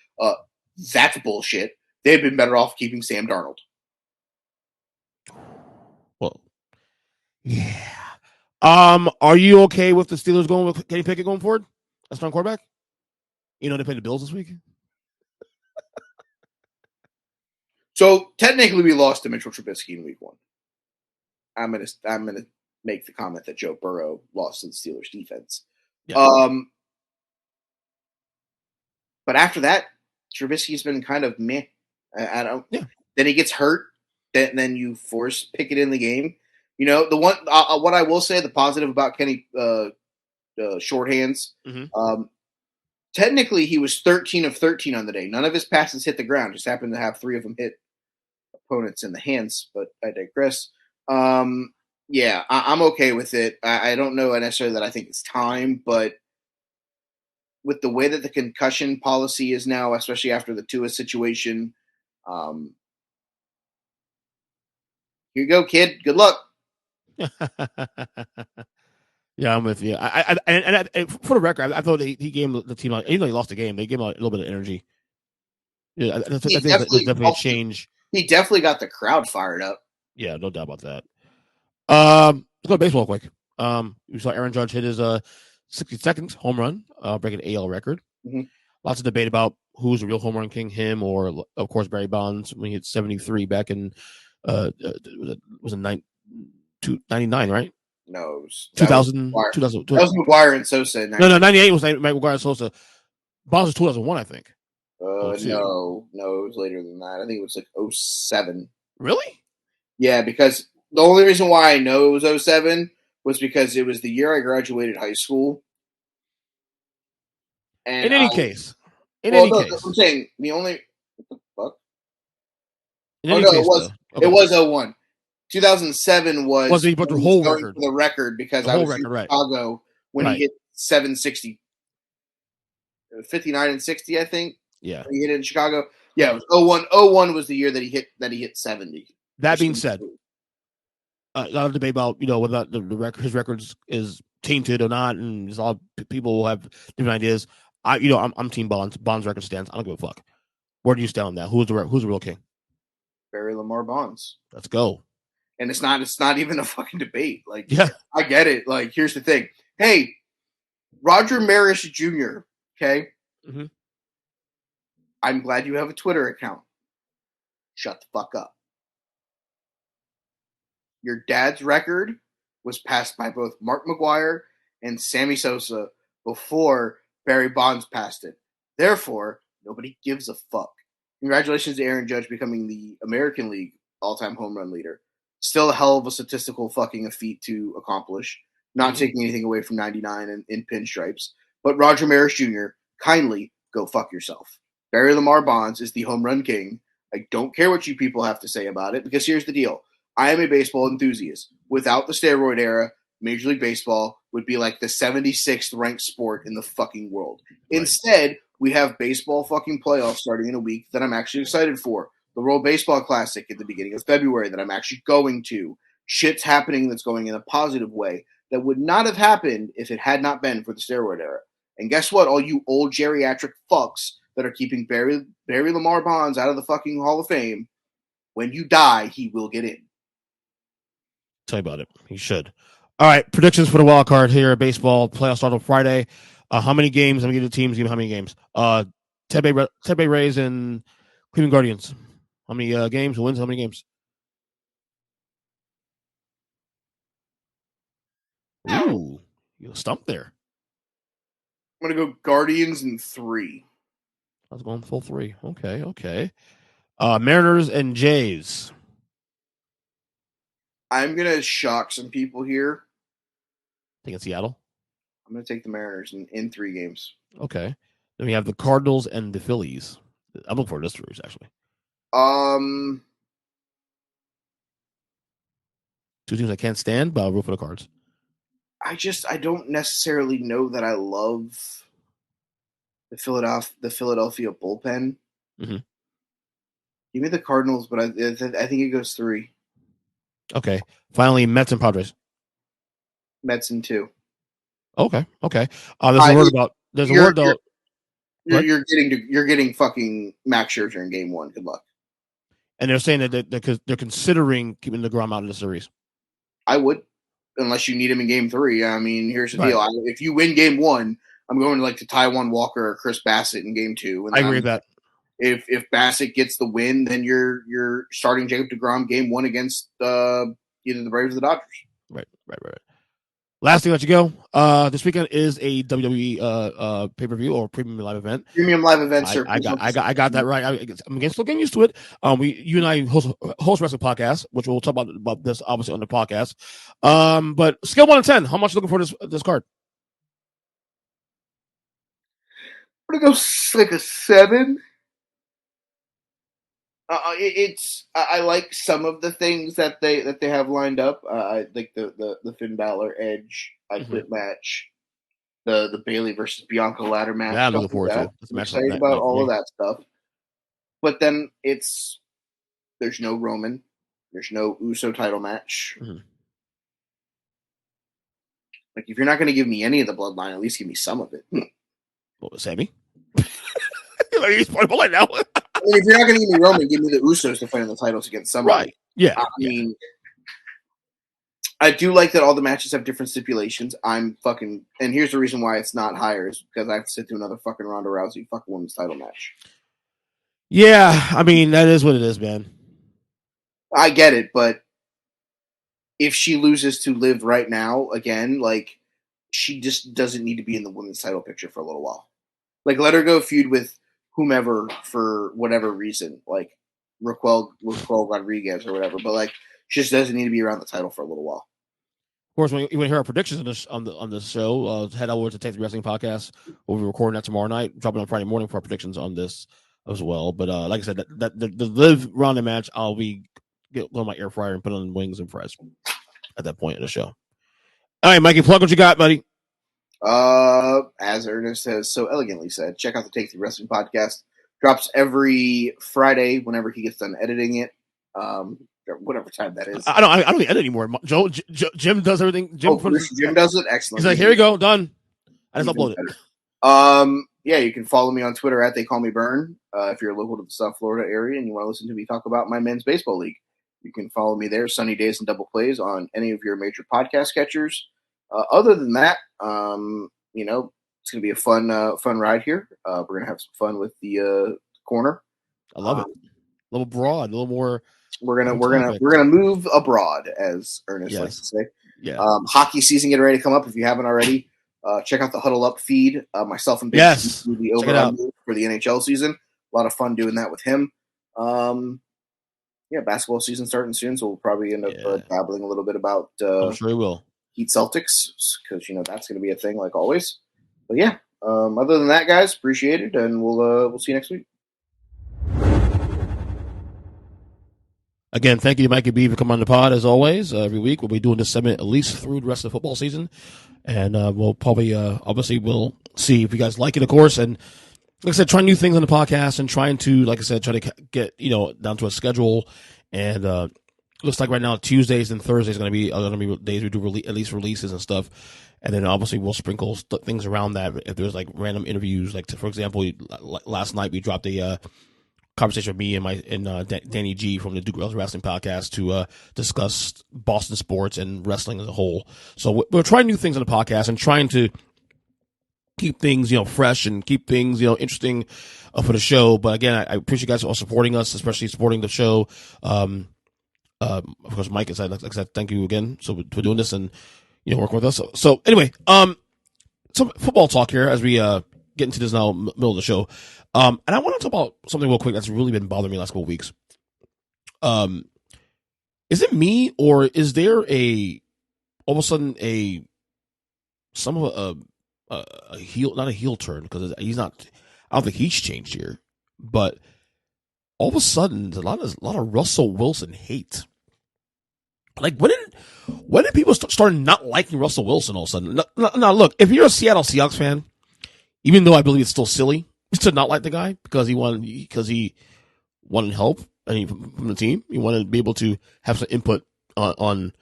That's bullshit. They've been better off keeping Sam Darnold. Well, yeah. Are you okay with the Steelers going with Kenny Pickett going forward? That's not quarterback. You know they play the Bills this week. So technically, we lost to Mitchell Trubisky in Week 1. I'm gonna make the comment that Joe Burrow lost to the Steelers defense. Yeah. But after that, Trubisky's been kind of meh. I don't. Yeah. Then he gets hurt. Then you force Pickett in the game. You know the one. What I will say, the positive about Kenny shorthands. Mm-hmm. Technically, he was 13 of 13 on the day. None of his passes hit the ground. Just happened to have 3 of them hit opponents in the hands. But I digress. Yeah, I'm okay with it. I don't know necessarily that I think it's time, but with the way that the concussion policy is now, especially after the Tua situation, here you go, kid. Good luck. Yeah, I'm with you. And for the record, I thought he gave the team, even though he lost the game, they gave him a little bit of energy. Yeah, I think there's definitely a change. He definitely got the crowd fired up. Yeah, no doubt about that. Let's go to baseball quick. We saw Aaron Judge hit his 62nd home run, breaking an AL record. Mm-hmm. Lots of debate about who's the real home run king, him or, of course, Barry Bonds when he hit 73 back in was it 99, right? No, 2000. That was McGuire and Sosa. No, 98 was McGuire and Sosa. Bonds was 2001, I think. No, it was later than that. I think it was like 07. Really? Yeah, because the only reason why I know it was 07 was because it was the year I graduated high school. And in any case. I'm saying the only. What the fuck? It was 01. 2007 was he put the whole record for the record because I was in Chicago when he hit 760, 59 and 60, I think. Yeah, he hit it in Chicago. Yeah, it was 01. 01 was the year that he hit 70. That being said, a lot of debate about whether the record, his records is tainted or not, and there's a lot of people will have different ideas. I'm team Bonds. Bonds record stands. I don't give a fuck. Where do you stand on that? Who's the real king? Barry Lamar Bonds. Let's go. And it's not even a fucking debate. Like, yeah, I get it. Like, here's the thing. Hey, Roger Maris Jr., okay? Mm-hmm. I'm glad you have a Twitter account. Shut the fuck up. Your dad's record was passed by both Mark McGwire and Sammy Sosa before Barry Bonds passed it. Therefore, nobody gives a fuck. Congratulations to Aaron Judge becoming the American League all-time home run leader. Still a hell of a statistical fucking feat to accomplish. Not taking anything away from 99 in pinstripes. But Roger Maris Jr., kindly go fuck yourself. Barry Lamar Bonds is the home run king. I don't care what you people have to say about it, because here's the deal. I am a baseball enthusiast. Without the steroid era, Major League Baseball would be like the 76th ranked sport in the fucking world. Right. Instead, We have baseball fucking playoffs starting in a week that I'm actually excited for. The World Baseball Classic at the beginning of February that I'm actually going to. Shit's happening that's going in a positive way that would not have happened if it had not been for the steroid era. And guess what, all you old geriatric fucks that are keeping Barry Lamar Bonds out of the fucking Hall of Fame, when you die, he will get in. Tell you about it. He should. All right, predictions for the wild card here. Baseball playoffs start on Friday. How many games? I'm going to give the teams. Give me how many games. Tampa Rays and Cleveland Guardians. How many games? Who wins? How many games? Ooh, you stumped there. I'm going to go Guardians in 3. I was going full 3. Okay. Mariners and Jays. I'm going to shock some people here. I think it's Seattle. I'm going to take the Mariners in 3 games. Okay. Then we have the Cardinals and the Phillies. I'm looking forward to this series, actually. Two teams I can't stand, but I'll root for the Cards. I don't necessarily know that I love the Philadelphia bullpen. Mm-hmm. Give me the Cardinals, but I think it goes 3. Okay. Finally, Mets and Padres. Mets in 2. Okay. There's a word though. You're getting fucking Max Scherzer in game 1. Good luck. And they're saying that they're considering keeping DeGrom out of the series. I would, unless you need him in game 3. I mean, here's the deal. If you win game 1, I'm going to Taijuan Walker or Chris Bassett in game 2. And I agree with that. If Bassett gets the win, then you're starting Jacob DeGrom game 1 against either the Braves or the Dodgers. Right. Last thing, let you go. This weekend is a WWE pay-per-view or premium live event. Premium live event, sir. I got that right. I'm still getting used to it. You and I host wrestling podcast, which we'll talk about this obviously on the podcast. But scale 1 to 10, how much are you looking for this card? I'm gonna go like a 7. I like some of the things that they have lined up. I like the Finn Balor Edge quit match, the Bayley versus Bianca ladder match. Yeah, I'm looking forward to it. I'm excited about all of that stuff. But then there's no Roman, there's no Uso title match. Mm-hmm. Like if you're not going to give me any of the bloodline, at least give me some of it. What, Sammy? He's playing right now. I mean, if you're not going to give me Roman, give me the Usos defending the titles against somebody. Right. Yeah. I mean, I do like that all the matches have different stipulations. And here's the reason why it's not higher is because I have to sit through another fucking Ronda Rousey fucking women's title match. Yeah, I mean, that is what it is, man. I get it, but if she loses to Liv right now, again, like, she just doesn't need to be in the women's title picture for a little while. Like, let her go feud with whomever for whatever reason, like Raquel Rodriguez or whatever, but like she just doesn't need to be around the title for a little while. Of course, when you want to hear our predictions on this show, head over to Take the Wrestling Podcast. We'll be recording that tomorrow night, dropping on Friday morning for our predictions on this as well. But like I said, the Liv Ronda match, I'll be get on my air fryer and put on wings and fries at that point in the show. All right, Mikey, plug what you got, buddy. As Ernest has so elegantly said, check out the Take the Wrestling Podcast. Drops every Friday whenever he gets done editing it. Whatever time that is. I don't edit anymore. Jim does everything. Jim does it. Excellent. He's like, here you go, done. I just upload it. Yeah, you can follow me on Twitter at They Call Me Burn. If you're local to the South Florida area and you want to listen to me talk about my men's baseball league, you can follow me there. Sunny Days and Double Plays on any of your major podcast catchers. Other than that, it's going to be a fun ride here. We're going to have some fun with the corner. I love it. A little broad, a little more. We're gonna move abroad, as Ernest likes to say. Yeah. Hockey season getting ready to come up. If you haven't already, check out the Huddle Up feed. Myself and Big do the over for the NHL season. A lot of fun doing that with him. Basketball season starting soon, so we'll probably end up dabbling a little bit about. I'm sure he will. Heat Celtics, because that's going to be a thing like always. But yeah, other than that, guys, appreciate it, and we'll see you next week. Again, thank you to Mikey B for coming on the pod as always. Every week we'll be doing this segment at least through the rest of the football season, and we'll probably obviously we'll see if you guys like it, of course, and like I said, trying new things on the podcast and trying to, like I said, try to get, down to a schedule. And looks like right now Tuesdays and Thursdays are going to be days we do at least releases and stuff. And then obviously we'll sprinkle things around that. If there's like random interviews, like for example, last night we dropped a conversation with me and Danny G from the Duke Girls Wrestling Podcast to discuss Boston sports and wrestling as a whole. So we're trying new things on the podcast and trying to keep things, fresh and keep things, interesting for the show. But again, I appreciate you guys all supporting us, especially supporting the show. Of course, Mike, like I said, thank you again for doing this and, working with us. So anyway, some football talk here as we get into this now, middle of the show. And I want to talk about something real quick that's really been bothering me the last couple of weeks. Is it me, or is there all of a sudden a heel, not a heel turn, because he's not, I don't think he's changed here, but all of a sudden there's a lot of Russell Wilson hate. Like, when did people start not liking Russell Wilson all of a sudden? Now look, if you're a Seattle Seahawks fan, even though I believe it's still silly to not like the guy because he wanted help from the team, he wanted to be able to have some input on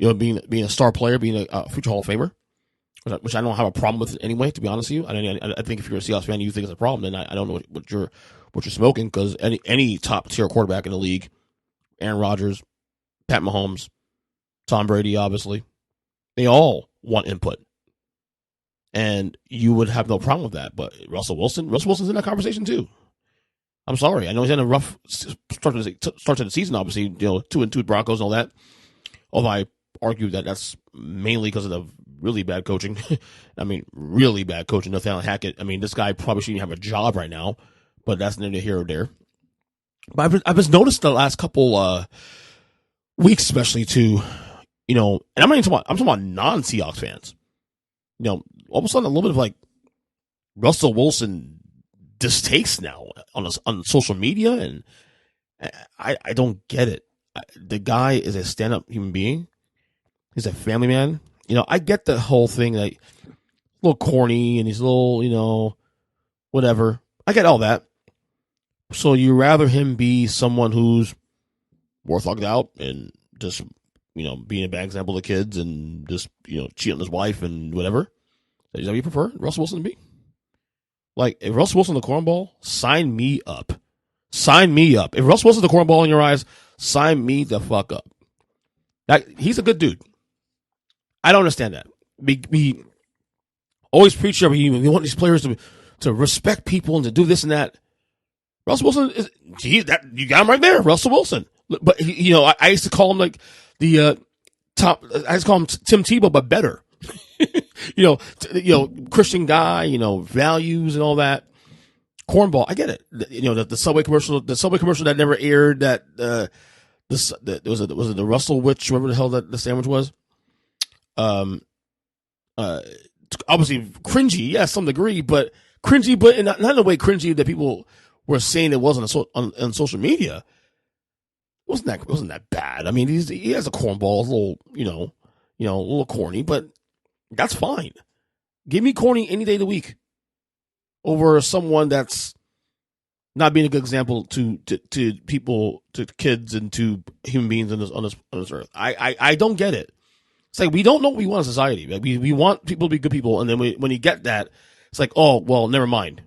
being a star player, being a future Hall of Famer, which I don't have a problem with anyway, to be honest with you. I think if you're a Seahawks fan, you think it's a problem, then I don't know what you're smoking, because any top tier quarterback in the league, Aaron Rodgers, Pat Mahomes, Tom Brady, obviously, they all want input, and you would have no problem with that. But Russell Wilson's in that conversation too. I'm sorry, I know he's in a rough start to the season. Obviously, 2-2 Broncos and all that. Although I argue that that's mainly because of the really bad coaching. I mean, really bad coaching. Nathaniel Hackett. I mean, this guy probably shouldn't have a job right now, but that's neither here or there. But I've just noticed the last couple weeks, especially too, and I'm not even talking about non-Seahawks fans. All of a sudden, a little bit of like Russell Wilson distaste now on social media, and I don't get it. The guy is a stand-up human being. He's a family man. I get the whole thing, like a little corny and he's a little, whatever. I get all that. So you rather him be someone who's more thugged out and just, being a bad example to kids and just, cheat on his wife and whatever. Is that what you prefer Russell Wilson to be? Like, if Russell Wilson the cornball, sign me up. Sign me up. If Russell Wilson's the cornball in your eyes, sign me the fuck up. He's a good dude. I don't understand that. We always preach that we want these players to respect people and to do this and that. Russell Wilson you got him right there, Russell Wilson. But I used to call him like the top. I used to call him Tim Tebow, but better. Christian guy. Values and all that. Cornball, I get it. The Subway commercial, that never aired. That was it the Russell Witch, whatever the hell that the sandwich was. Obviously cringy, yes, some degree, but cringy, but not in a way cringy that people were saying it wasn't on social media. It wasn't that bad. I mean, he has a cornball, a little corny, but that's fine. Give me corny any day of the week over someone that's not being a good example to people, to kids, and to human beings on this earth. I don't get it. It's like, we don't know what we want in society. Like, we want people to be good people, and then when you get that, it's like, oh, well, never mind.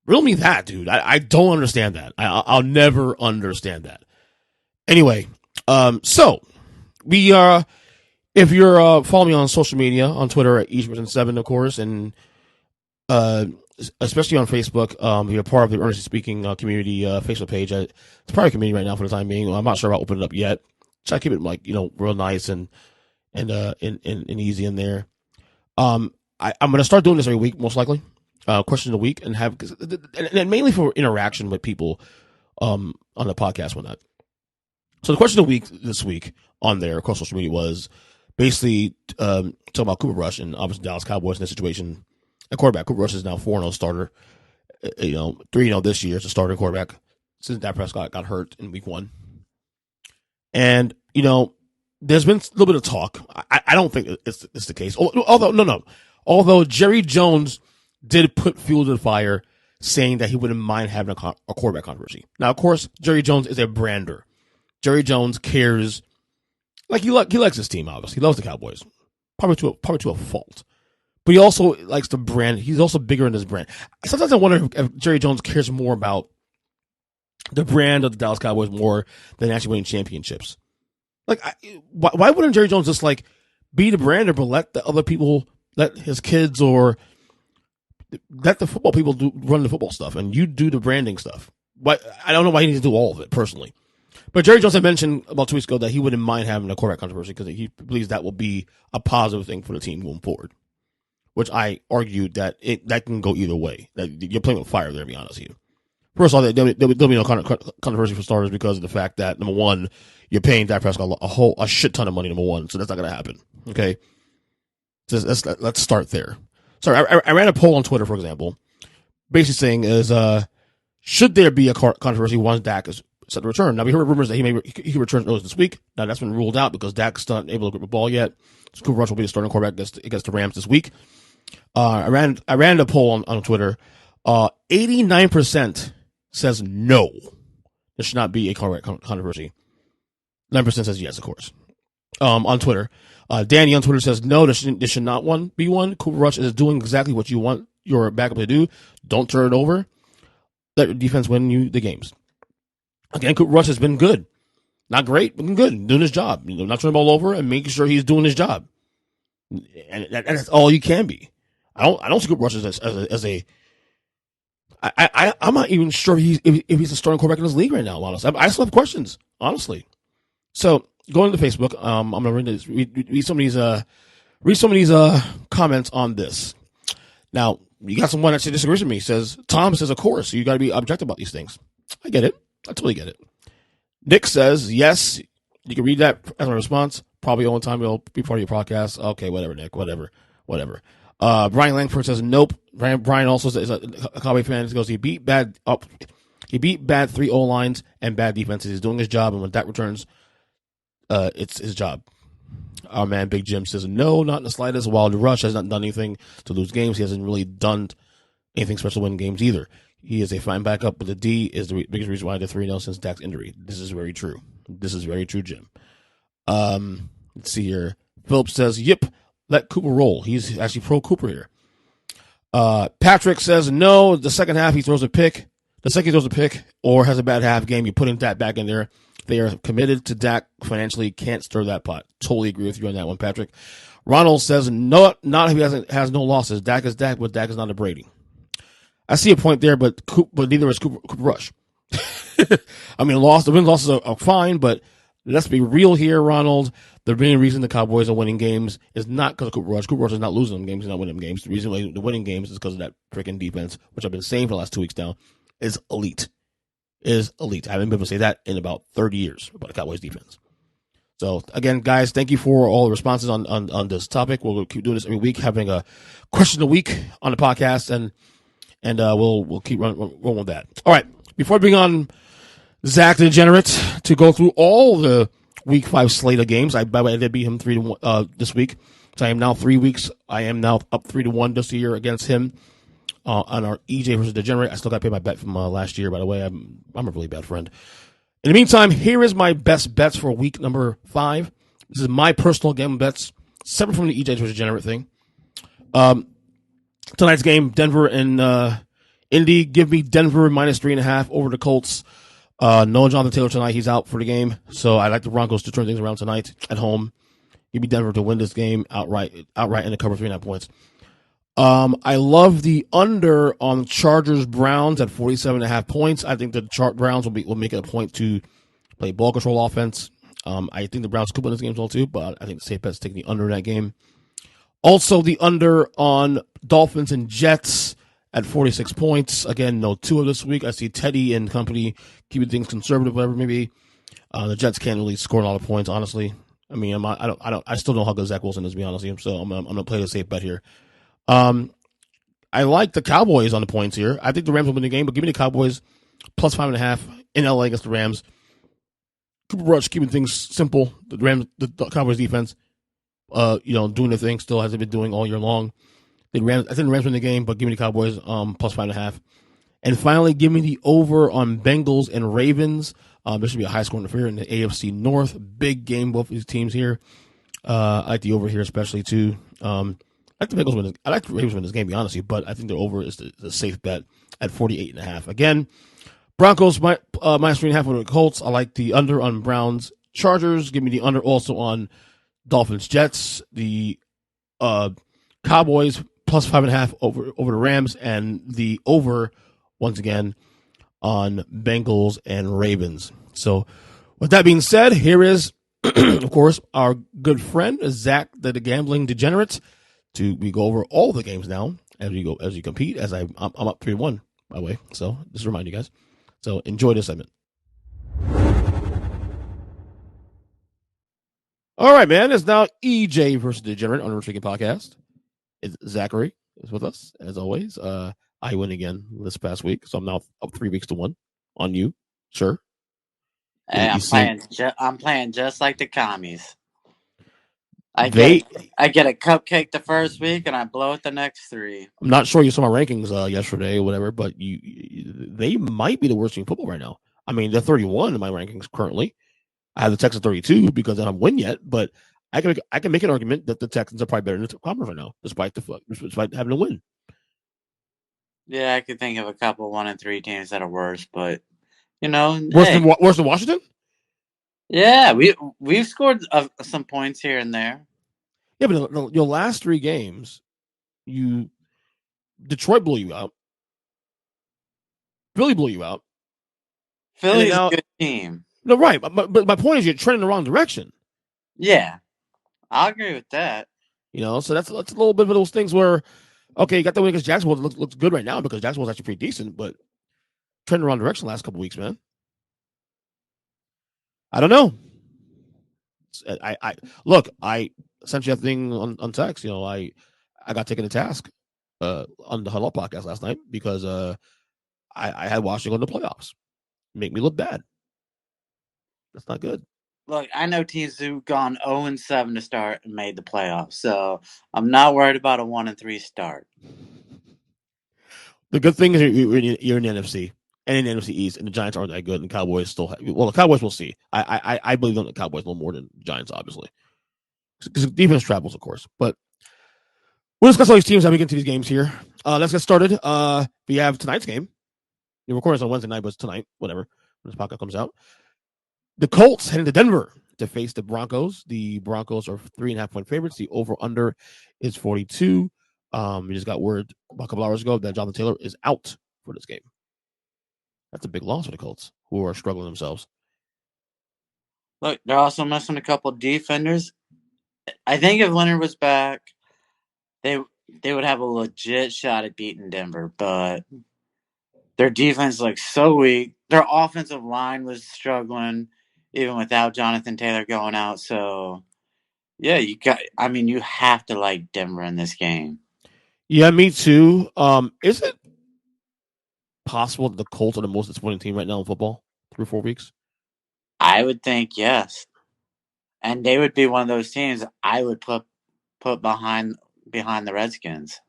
Riddle me that, dude. I don't understand that. I'll never understand that. Anyway, so we if you're following me on social media, on Twitter at eachperson7, of course, and especially on Facebook, if you're part of the Earnestly Speaking community Facebook page. It's a private community right now for the time being. I'm not sure I'll open it up yet. Try to keep it real nice and easy in there. I'm going to start doing this every week, most likely. Question of the week, and mainly for interaction with people on the podcast, whatnot. So the question of the week this week on there across social media was basically talking about Cooper Rush and obviously Dallas Cowboys in this situation. A quarterback, Cooper Rush is now 4-0 starter. 3-0 this year as a starting quarterback since Dak Prescott got hurt in week 1. And there's been a little bit of talk. I don't think it's the case. Although Jerry Jones did put fuel to the fire, saying that he wouldn't mind having a quarterback controversy. Now, of course, Jerry Jones is a brander. Jerry Jones cares, like he likes his team. Obviously, he loves the Cowboys, probably to a fault. But he also likes the brand. He's also bigger in his brand. Sometimes I wonder if Jerry Jones cares more about the brand of the Dallas Cowboys more than actually winning championships. Like, why wouldn't Jerry Jones just like be the brander, but let the other people, let his kids or let the football people run the football stuff, and you do the branding stuff? Why? I don't know why he needs to do all of it personally. But Jerry Jones had mentioned about 2 weeks ago that he wouldn't mind having a quarterback controversy because he believes that will be a positive thing for the team going forward. Which I argued that that can go either way. That you're playing with fire there, to be honest with you. First of all, there'll be no controversy for starters because of the fact that, number one, you're paying Dak Prescott a shit ton of money, number one, so that's not going to happen. Okay? Let's start there. Sorry, I ran a poll on Twitter, for example, basically saying is, should there be a controversy once Dak is set to return? Now, we heard rumors that he returns early this week. Now, that's been ruled out because Dak's not able to grip the ball yet. So Cooper Rush will be the starting quarterback against the Rams this week. I ran a poll on Twitter. 89% says no. There should not be a controversy. 9% says yes, of course. On Twitter, Danny on Twitter says no. There should not be one. Cooper Rush is doing exactly what you want your backup to do. Don't turn it over. Let your defense win you the games. Again, Cooper Rush has been good, not great, but good, doing his job. Not turning the ball over and making sure he's doing his job. And that's all you can be. I don't see Cooper Rush as a. I'm not even sure if he's a starting quarterback in this league right now. Honestly, I still have questions. Honestly, so going to Facebook, I'm gonna read some of these comments on this. Now you got someone that disagrees with me. Tom says, of course, you got to be objective about these things. I get it. I totally get it. Nick says yes. You can read that as a response. Probably only time it'll be part of your podcast. Okay, whatever, Nick. Whatever. Brian Langford says nope. Brian also is a Cowboy fan. He goes, he beat bad 3 O-lines and bad defenses. He's doing his job, and when Dak returns, it's his job. Our man Big Jim says no, not in the slightest. Wild Rush has not done anything to lose games. He hasn't really done anything special to win games either. He is a fine backup, but the D is the biggest reason why they're 3-0 since Dak's injury. This is very true. Jim. Let's see here. Phillips says, yep, let Cooper roll. He's actually pro Cooper here. Patrick says, no, the second half he throws a pick. The second he throws a pick or has a bad half game, you're putting Dak back in there. They are committed to Dak financially, can't stir that pot. Totally agree with you on that one, Patrick. Ronald says, no, not if he has no losses. Dak is Dak, but Dak is not a Brady. I see a point there, but neither is Cooper Rush. I mean, the win-losses are fine, but let's be real here, Ronald. The main reason the Cowboys are winning games is not because of Cooper Rush. Cooper Rush is not losing them games. He's not winning them games. The reason they're winning games is because of that freaking defense, which I've been saying for the last 2 weeks now, is elite. I haven't been able to say that in about 30 years about the Cowboys defense. So, again, guys, thank you for all the responses on this topic. We'll keep doing this every week, having a question of the week on the podcast, and we'll keep rolling with that. All right, before I bring on Zack the Degenerate to go through all the Week 5 slate of games, by the way, I did beat him 3-1 this week. So I am now 3 weeks. I am now up 3-1 this year against him on our EJ versus Degenerate. I still got to pay my bet from last year, by the way. I'm a really bad friend. In the meantime, here is my best bets for week number 5. This is my personal game bets, separate from the EJ versus Degenerate thing. Tonight's game, Denver and Indy. Give me Denver minus 3.5 over the Colts. No Jonathan Taylor tonight. He's out for the game. So I like the Broncos to turn things around tonight at home. Give me Denver to win this game outright and to cover 3.5 points. I love the under on Chargers Browns at 47.5 points. I think the Browns will make it a point to play ball control offense. I think the Browns could win this game as well too, but I think the safe bet's taking the under in that game. Also, the under on Dolphins and Jets at 46 points. Again, no Tua this week. I see Teddy and company keeping things conservative, whatever it may be. The Jets can't really score a lot of points, honestly. I mean, I still don't know how good Zach Wilson is, to be honest with you. So I'm gonna play the safe bet here. I like the Cowboys on the points here. I think the Rams will win the game, but give me the Cowboys plus 5.5 in LA against the Rams. Cooper Rush keeping things simple. The Cowboys defense, doing their thing still as they've been doing all year long. I think the Rams win the game, but give me the Cowboys plus 5.5. And finally, give me the over on Bengals and Ravens. This should be a high scoring affair in the AFC North. Big game, both these teams here. I like the over here, especially too. I like the Bengals win. I like the Ravens win this game, to be honest with you, but I think the over is the safe bet at 48.5. Again, Broncos minus 3.5 with the Colts. I like the under on Browns Chargers. Give me the under also on Dolphins Jets. The Cowboys plus 5.5 over the Rams, and the over once again on Bengals and Ravens. So with that being said, here is of course our good friend Zack the Gambling Degenerate. We go over all the games now as you compete. As I'm up 3-1 by the way. So just to remind you guys. So enjoy this segment. All right, man. It's now EJ versus Degenerate on the Freaking Podcast. Zachary is with us as always. I win again this past week, so I'm now up 3 weeks to 1 on you, sir. Hey, I'm playing just like the commies. I get a cupcake the first week and I blow it the next 3. I'm not sure you saw my rankings yesterday or whatever, but they might be the worst team in football right now. I mean, they're 31 in my rankings currently. I have the Texans 32 because they haven't won yet, but I can make an argument that the Texans are probably better than the Commodores right now, despite having to win. Yeah, I could think of a couple 1-3 teams that are worse, but you know, worse than Washington. Yeah, we've scored some points here and there. Yeah, but your last 3 games, Detroit blew you out. Philly blew you out. Philly's a good team. No, right. But my point is you're trending in the wrong direction. Yeah, I'll agree with that. So that's a little bit of those things where, okay, you got the win against Jacksonville. It looks good right now because Jacksonville's actually pretty decent, but trending in the wrong direction the last couple weeks, man. I don't know. I sent you a thing on text. I got taken to task on the Huddle Up podcast last night because I had Washington in the playoffs. Make me look bad. That's not good. Look, I know teams who've gone 0-7 to start and made the playoffs, so I'm not worried about a 1-3 start. The good thing is you're in the NFC and in the NFC East, and the Giants aren't that good, and the Cowboys still the Cowboys we'll see. I believe in the Cowboys a little more than the Giants, obviously. Because defense travels, of course. But we'll discuss all these teams as we get into these games here. Let's get started. We have tonight's game. You're recording this on Wednesday night, but it's tonight, whatever, when this podcast comes out. The Colts heading to Denver to face the Broncos. The Broncos are 3.5-point favorites. The over-under is 42. We just got word a couple hours ago that Jonathan Taylor is out for this game. That's a big loss for the Colts, who are struggling themselves. Look, they're also missing a couple defenders. I think if Leonard was back, they would have a legit shot at beating Denver, but their defense looks so weak. Their offensive line was struggling even without Jonathan Taylor going out. So, yeah, you have to like Denver in this game. Yeah, me too. Is it possible that the Colts are the most disappointing team right now in football through 4 weeks? I would think yes. And they would be one of those teams I would put behind the Redskins.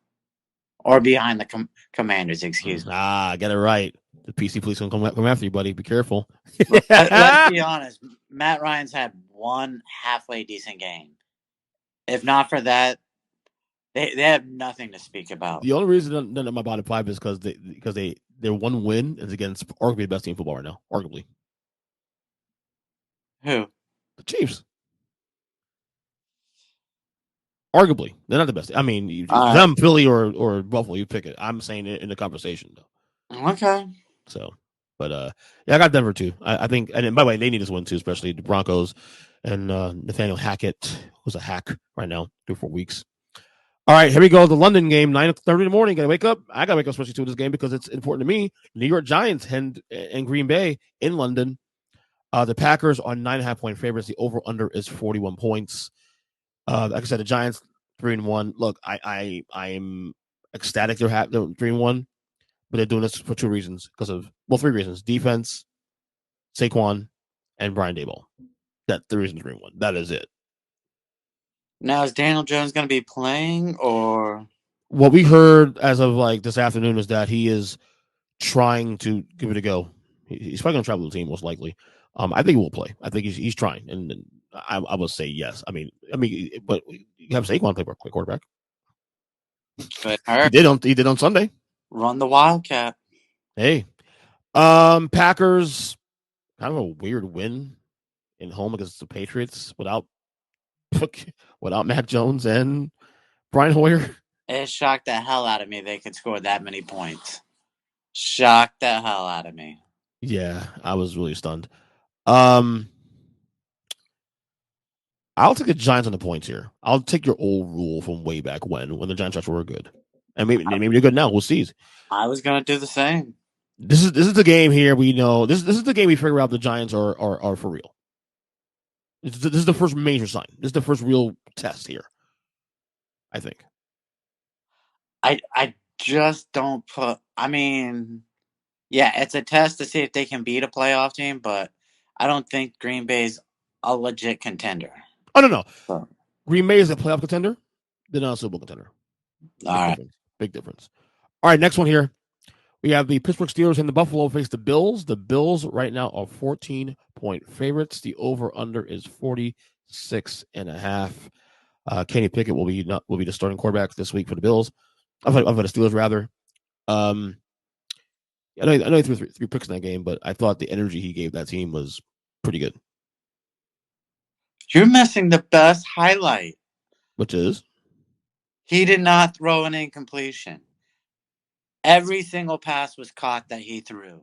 Or behind the Commanders, excuse me. Get it right. The PC police will come after you, buddy. Be careful. Let's be honest. Matt Ryan's had one halfway decent game. If not for that, they have nothing to speak about. The only reason none of my bottom 5 is because their one win is against arguably the best team in football right now. Arguably. Who? The Chiefs. Arguably, they're not the best. I mean, them, Philly, or Buffalo, you pick it. I'm saying it in the conversation, though. Okay. So, but yeah, I got Denver too. I think, and by the way, they need this win too, especially the Broncos and Nathaniel Hackett, who's a hack right now through 4 weeks. All right, here we go. The London game, 9:30 in the morning. Gotta wake up. I gotta wake up especially to this game because it's important to me. New York Giants and Green Bay in London. The Packers are 9.5-point favorites. The over/under is 41 points. Like I said, the Giants 3-1. Look, I'm ecstatic they're 3-1, but they're doing this for 2 reasons. 3 reasons: defense, Saquon, and Brian Daboll. That's the reason 3-1. That is it. Now, is Daniel Jones going to be playing, or What we heard as of like this afternoon is that he is trying to give it a go. He's probably going to travel the team most likely. I think he will play. I think he's trying, and I will say yes. I mean, but you have Saquon play quarterback. But He did on Sunday. Run the Wildcat. Hey, Packers kind of a weird win in home against the Patriots without Mac Jones and Brian Hoyer. It shocked the hell out of me they could score that many points. Shocked the hell out of me. Yeah, I was really stunned. I'll take the Giants on the points here. I'll take your old rule from way back when the Giants were good, and maybe they're good now. We'll see. I was gonna do the same. This is the game here. We know this is the game we figure out the Giants are for real. This is the first major sign. This is the first real test here. I think. I just don't put. I mean, yeah, it's a test to see if they can beat a playoff team, but I don't think Green Bay's a legit contender. Oh no. So, Green Bay is a playoff contender. They're not a Super Bowl contender. Big difference. All right, next one here. We have the Pittsburgh Steelers and the Buffalo face the Bills. The Bills right now are 14-point favorites. The over/under is 46.5. Kenny Pickett will be the starting quarterback this week for the Bills. I've had the Steelers rather. I know he threw three picks in that game, but I thought the energy he gave that team was pretty good. You're missing the best highlight, which is he did not throw an incompletion. Every single pass was caught that he threw.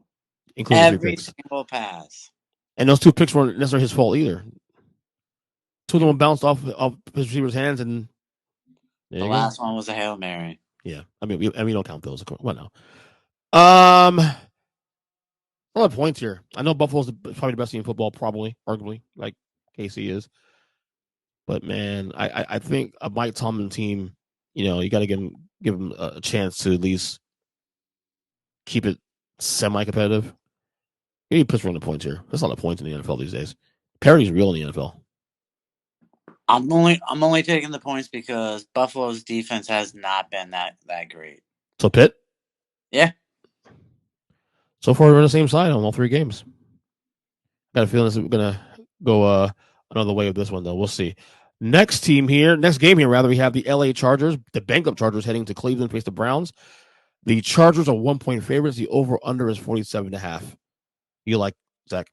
Including every single pass. And those 2 picks weren't necessarily his fault either. 2 of them bounced off his receiver's hands, and the last one was a Hail Mary. Yeah, I mean, we don't count those. What now? A lot of points here. I know Buffalo's probably the best team in football, probably, arguably, like KC is. But man, I think a Mike Tomlin team, you got to give him a chance to at least keep it semi-competitive. You need Pittsburgh on the points here. There's a lot of points in the NFL these days. Parity's real in the NFL. I'm only taking the points because Buffalo's defense has not been that great. So Pitt? Yeah. So far we're on the same side on all 3 games. Got a feeling this is gonna go another way with this one though. We'll see. Next game here, we have the LA Chargers, the banged-up Chargers heading to Cleveland to face the Browns. The Chargers are 1-point favorites. The over/under is 47.5. You like, Zach?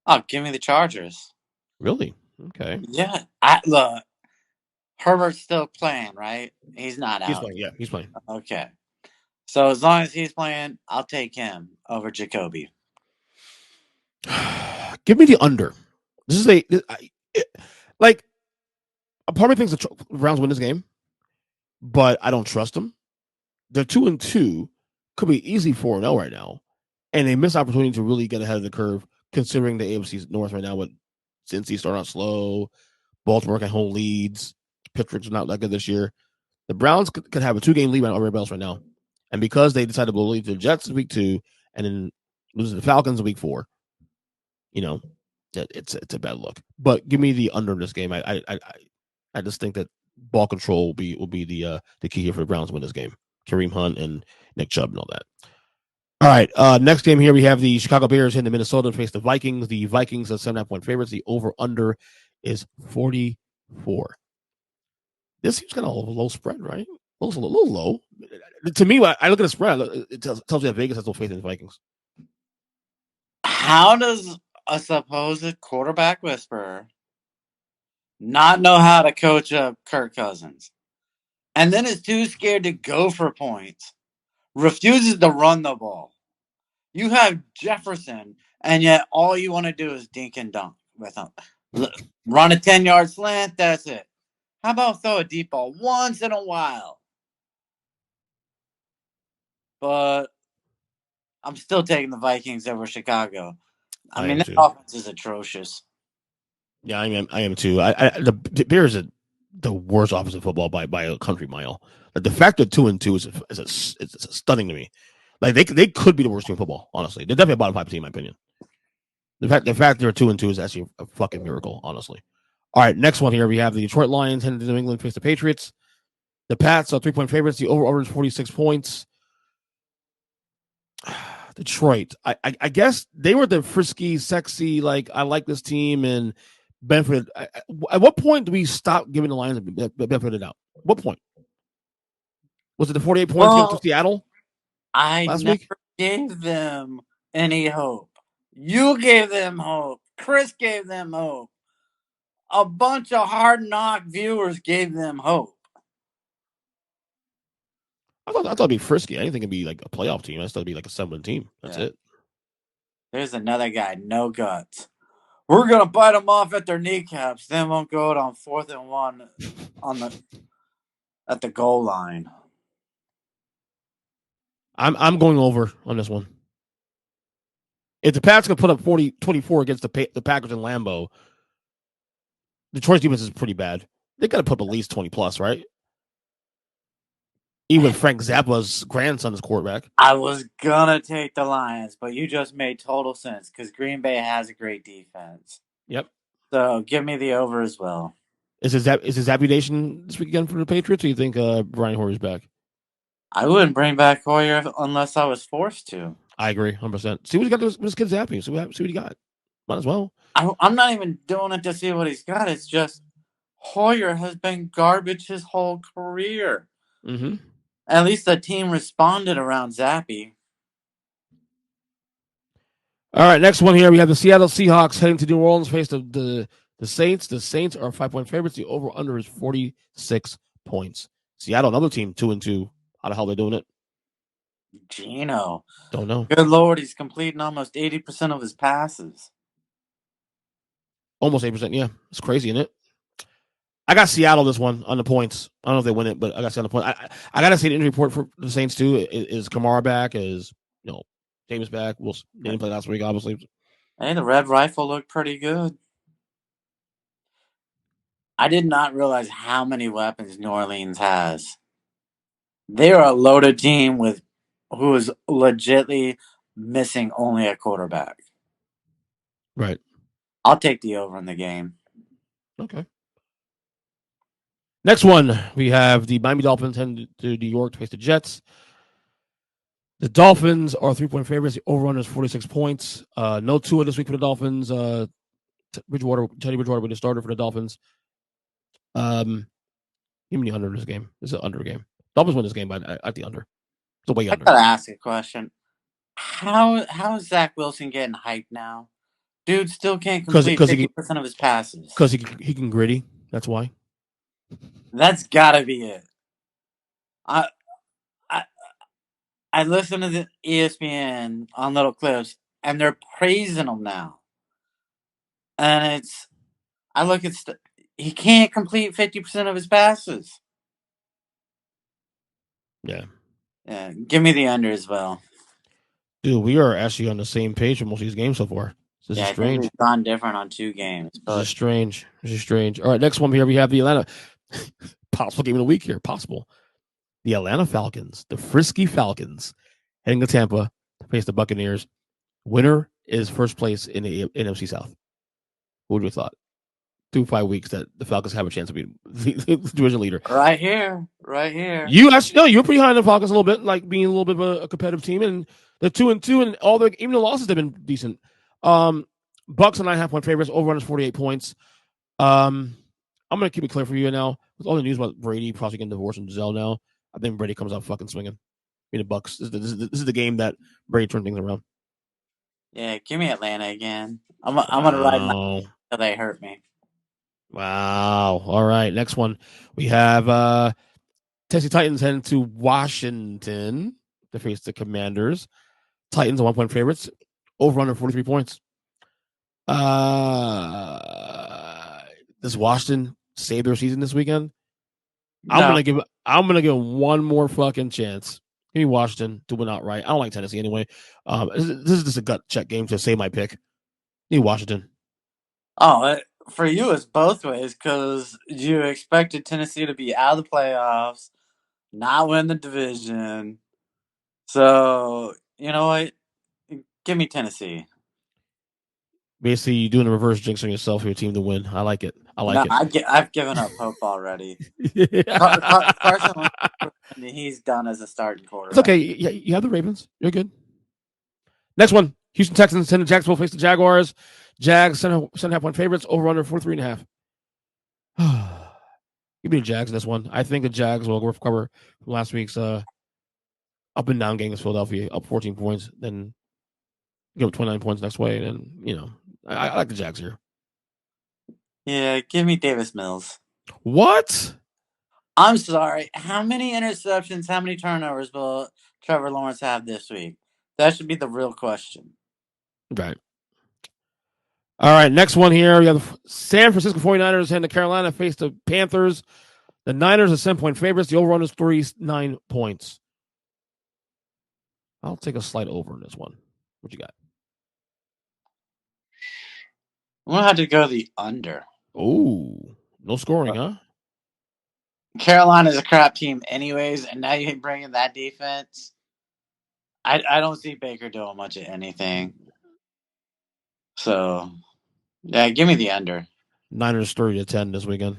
Oh, give me the Chargers. Really? Okay. Yeah. Look, Herbert's still playing, right? He's not out. He's playing. Yeah, he's playing. Okay. So as long as he's playing, I'll take him over Jacoby. Give me the under. This is like a part of me thinks the Browns win this game, but I don't trust them. They're 2-2, could be easy 4-0 right now, and they miss opportunity to really get ahead of the curve, considering the AFC North right now with Cincy starting out slow, Baltimore can hold leads, Pittsburgh's not that good this year. The Browns could have a 2-game lead on everybody else right now, and because they decided to blow lead to the Jets in week 2 and then lose to the Falcons in week 4, it's a bad look. But give me the under in this game. I just think that ball control will be the key here for the Browns to win this game. Kareem Hunt and Nick Chubb and all that. All right, next game here we have the Chicago Bears in the Minnesota to face the Vikings. The Vikings are 7.5-point favorites. The over/under is 44. This seems kind of a low spread, right? A little low. To me, I look at the spread. It tells me that Vegas has no faith in the Vikings. How does a supposed quarterback whisperer not know how to coach up Kirk Cousins? And then is too scared to go for points, refuses to run the ball. You have Jefferson, and yet all you want to do is dink and dunk with him. Run a 10-yard slant, that's it. How about throw a deep ball once in a while? But I'm still taking the Vikings over Chicago. I mean, that offense is atrocious. Yeah, I am too. The Bears are the worst offense in football by a country mile. Like, the fact that 2-2 is stunning to me. Like they could be the worst team in football. Honestly, they're definitely a bottom 5 team in my opinion. The fact they're 2-2 is actually a fucking miracle. Honestly. All right, next one here we have the Detroit Lions heading to New England face the Patriots. The Pats are 3-point favorites. The over is 46 points. Detroit. I guess they were the frisky, sexy, like, I like this team and benefited. At what point do we stop giving the Lions benefited out? What point? Was it the 48 points against Seattle I last never week? gave them any hope. You gave them hope. Chris gave them hope. A bunch of hard knock viewers gave them hope. I thought it'd be frisky. I didn't think it'd be like a playoff team. I thought it'd be like a 7 team. That's it. There's another guy, no guts. We're gonna bite them off at their kneecaps. Then we'll go out on 4th and 1 at the goal line. I'm going over on this one. If the Pats can put up 24 against the Packers in Lambeau, Detroit's defense is pretty bad. They got to put up at least 20 plus, right? Even with Frank Zappa's grandson as quarterback. I was gonna take the Lions, but you just made total sense because Green Bay has a great defense. Yep. So give me the over as well. Is his Zappy Nation this week again for the Patriots, or you think Brian Hoyer's back? I wouldn't bring back Hoyer unless I was forced to. I agree, 100%. See what he got with his kid Zappy. See what he got. Might as well. I'm not even doing it to see what he's got. It's just Hoyer has been garbage his whole career. Mm-hmm. At least the team responded around Zappy. All right, next one here. We have the Seattle Seahawks heading to New Orleans, face the Saints. The Saints are 5-point favorites. The over-under is 46 points. Seattle, another team, 2-2. How the hell are they doing it? Gino. Don't know. Good Lord, he's completing almost 80% of his passes. Almost 8%, yeah. It's crazy, isn't it? I got Seattle this one on the points. I don't know if they win it, but I got Seattle on the point. I got to see the injury report for the Saints, too. Is Kamara back? Is, James back? They didn't play last week, obviously. Hey, the Red Rifle looked pretty good. I did not realize how many weapons New Orleans has. They are a loaded team who is legitimately missing only a quarterback. Right. I'll take the over in the game. Okay. Next one, we have the Miami Dolphins heading to New York to face the Jets. The Dolphins are 3-point favorites. The over-under is 46 points. No Tua this week for the Dolphins. Teddy Bridgewater with the starter for the Dolphins. Give me the under in this game. This is an under game. Dolphins win this game by at the under. It's a way under. I gotta ask a question. How is Zach Wilson getting hyped now? Dude still can't complete 50% of his passes. Because he can gritty. That's why. That's gotta be it. I listen to the ESPN on little clips, and they're praising him now. And I look at he can't complete 50% of his passes. Yeah. Yeah, give me the under as well. Dude, we are actually on the same page for most of these games so far. This is strange. We've gone different on 2 games. But This is strange. All right, next one here we have the Atlanta possible game of the week here. Possible. The Atlanta Falcons, the frisky Falcons, heading to Tampa to face the Buccaneers. Winner is first place in the NFC South. Who would you have thought? 2-5 weeks that the Falcons have a chance to be the division leader. Right here. You were pretty high on the Falcons a little bit, like being a little bit of a competitive team, and they're 2-2, and even the losses have been decent. Bucks are 9.5-point favorites. Over is 48 points. I'm gonna keep it clear for you now. With all the news about Brady possibly getting divorced from Gisele now, I think Brady comes out fucking swinging. The Bucks. This is the game that Brady turned things around. Yeah, give me Atlanta again. I'm gonna ride until they hurt me. Wow. All right. Next one. We have Tennessee Titans heading to Washington to face the Commanders. Titans are 1-point favorites. Over under 43 points. Does Washington save their season this weekend? No. I'm gonna give one more fucking chance. Give me Washington to win outright. I don't like Tennessee anyway. This is just a gut check game to say my pick. Need Washington. Oh, for you, it's both ways because you expected Tennessee to be out of the playoffs, not win the division. So, you know what? Give me Tennessee. Basically, you're doing a reverse jinx on yourself for your team to win. I like it. I like it. I've given up hope already. Carson Wentz, he's done as a starting quarterback. It's okay. You have the Ravens. You're good. Next one. Houston Texans send to Jacksonville face the Jaguars. Jags 7.5 point favorites. Over under 43.5. Give me the Jags in this one. I think the Jags will recover from last week's up and down game against Philadelphia, up 14 points, then give up 29 points next way. And, I like the Jags here. Yeah, give me Davis Mills. What? I'm sorry. How many interceptions, how many turnovers will Trevor Lawrence have this week? That should be the real question. Right. All right, next one here. We have the San Francisco 49ers heading to Carolina, face the Panthers. The Niners are 7-point favorites. The over-under is 39 points. I'll take a slight over in this one. What you got? I'm going to have to go the under. Oh, no scoring, huh? Carolina's a crap team anyways, and now you bring in that defense. I don't see Baker doing much of anything. So, yeah, give me the under. Niners 30-10 this weekend.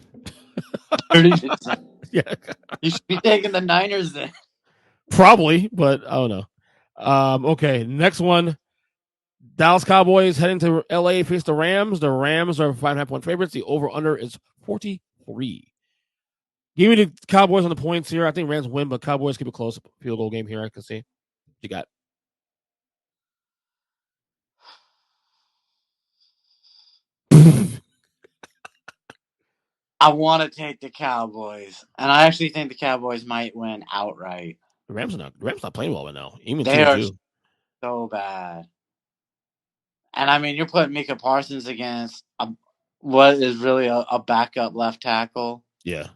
30-10. Yeah. You should be taking the Niners then. Probably, but I don't know. Okay, next one. Dallas Cowboys heading to LA face the Rams. The Rams are 5.5 point favorites. The over-under is 43. Give me the Cowboys on the points here. I think Rams win, but Cowboys keep it close. Field goal game here, I can see. What you got? I want to take the Cowboys, and I actually think the Cowboys might win outright. The Rams are not playing well right now. Even they are 2-2. So bad. And I mean, you're putting Micah Parsons against what is really a backup left tackle. Yeah.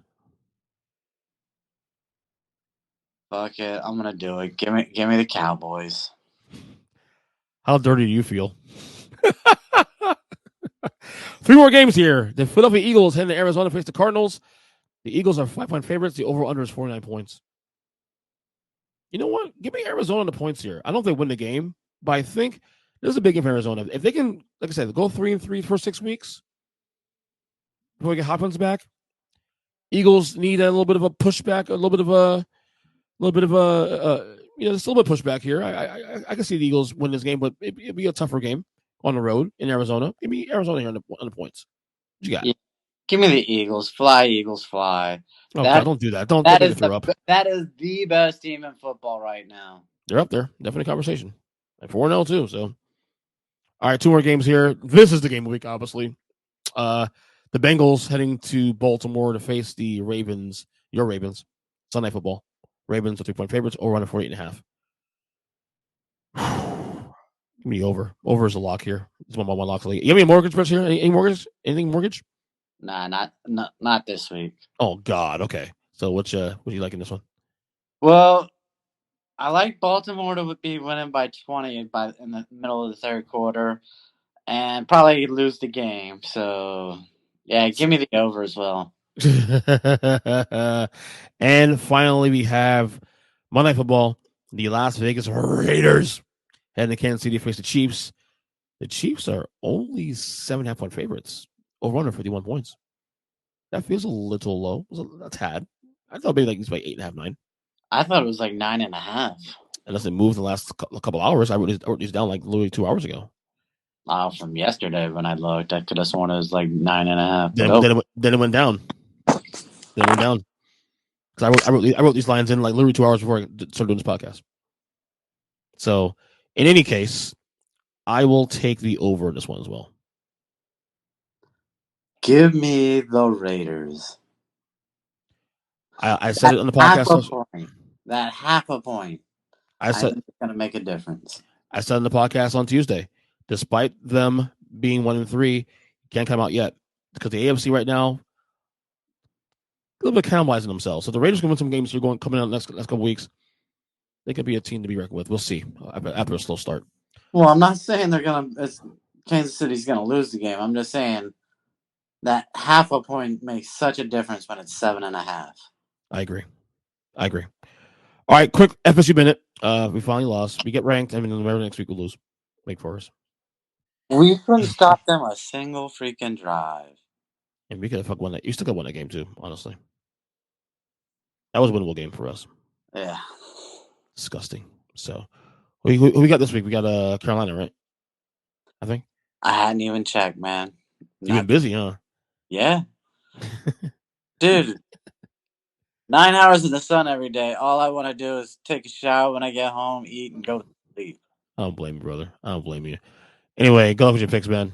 Fuck it, I'm gonna do it. Give me the Cowboys. How dirty do you feel? 3 more games here. The Philadelphia Eagles heading to Arizona face the Cardinals. The Eagles are 5-point favorites. The over-under is 49 points. You know what? Give me Arizona the points here. I don't think they win the game, but I think this is a big game for Arizona. If they can, like I said, go 3-3 for 6 weeks before we get Hopkins back, Eagles need a little bit of a pushback, there's a little bit of pushback here. I can see the Eagles win this game, but it'd be a tougher game on the road in Arizona. Give me Arizona here on the points. What you got? Yeah. Give me the Eagles. Fly, Eagles, fly. Oh, God, don't do that. That is the best team in football right now. They're up there. Definitely conversation. And 4-0 too, so. All right, 2 more games here. This is the game of the week, obviously. The Bengals heading to Baltimore to face the Ravens. Your Ravens. Sunday football. Ravens are 3-point favorites. Over under 48.5. Give me over. Over is a lock here. It's one of my locks. You have any mortgage press here? Any mortgage? Anything mortgage? Nah, not this week. Oh God. Okay. So what you like in this one? Well, I like Baltimore to be winning by 20 in the middle of the third quarter, and probably lose the game. So yeah, give me the over as well. And finally, we have Monday Night Football. The Las Vegas Raiders heading to Kansas City to face the Chiefs. The Chiefs are only 7.5 point favorites. Over under 51 points. That feels a little low. A tad. I thought maybe it's like 8.5, 9. I thought it was like 9.5. Unless it moved in the last couple hours. I wrote these down like literally 2 hours ago. From yesterday when I looked, I could have sworn it was like 9.5. Then it went down. Because I wrote these lines in like literally 2 hours before I started doing this podcast. So, in any case, I will take the over in this one as well. Give me the Raiders. I said it on the podcast. That half a point. I said it's going to make a difference. I said on the podcast on Tuesday, despite them being 1-3, can't come out yet because the AFC right now a little bit cannibalizing themselves. So the Raiders can win some games here coming out next couple weeks. They could be a team to be reckoned with. We'll see after a slow start. Well, I'm not saying Kansas City's going to lose the game. I'm just saying that half a point makes such a difference when it's 7.5. I agree. All right, quick FSU minute. We finally lost. We get ranked. I mean, next week we'll lose. Wake Forest. We couldn't stop them a single freaking drive. And we could have won that. You still could have won that game too, honestly. That was a winnable game for us. Yeah. Disgusting. So, who we got this week? We got Carolina, right? I think. I hadn't even checked, man. You've been busy, huh? Yeah. Dude, 9 hours in the sun every day. All I want to do is take a shower when I get home, eat, and go to sleep. I don't blame you, brother. I don't blame you. Anyway, go with your picks, man.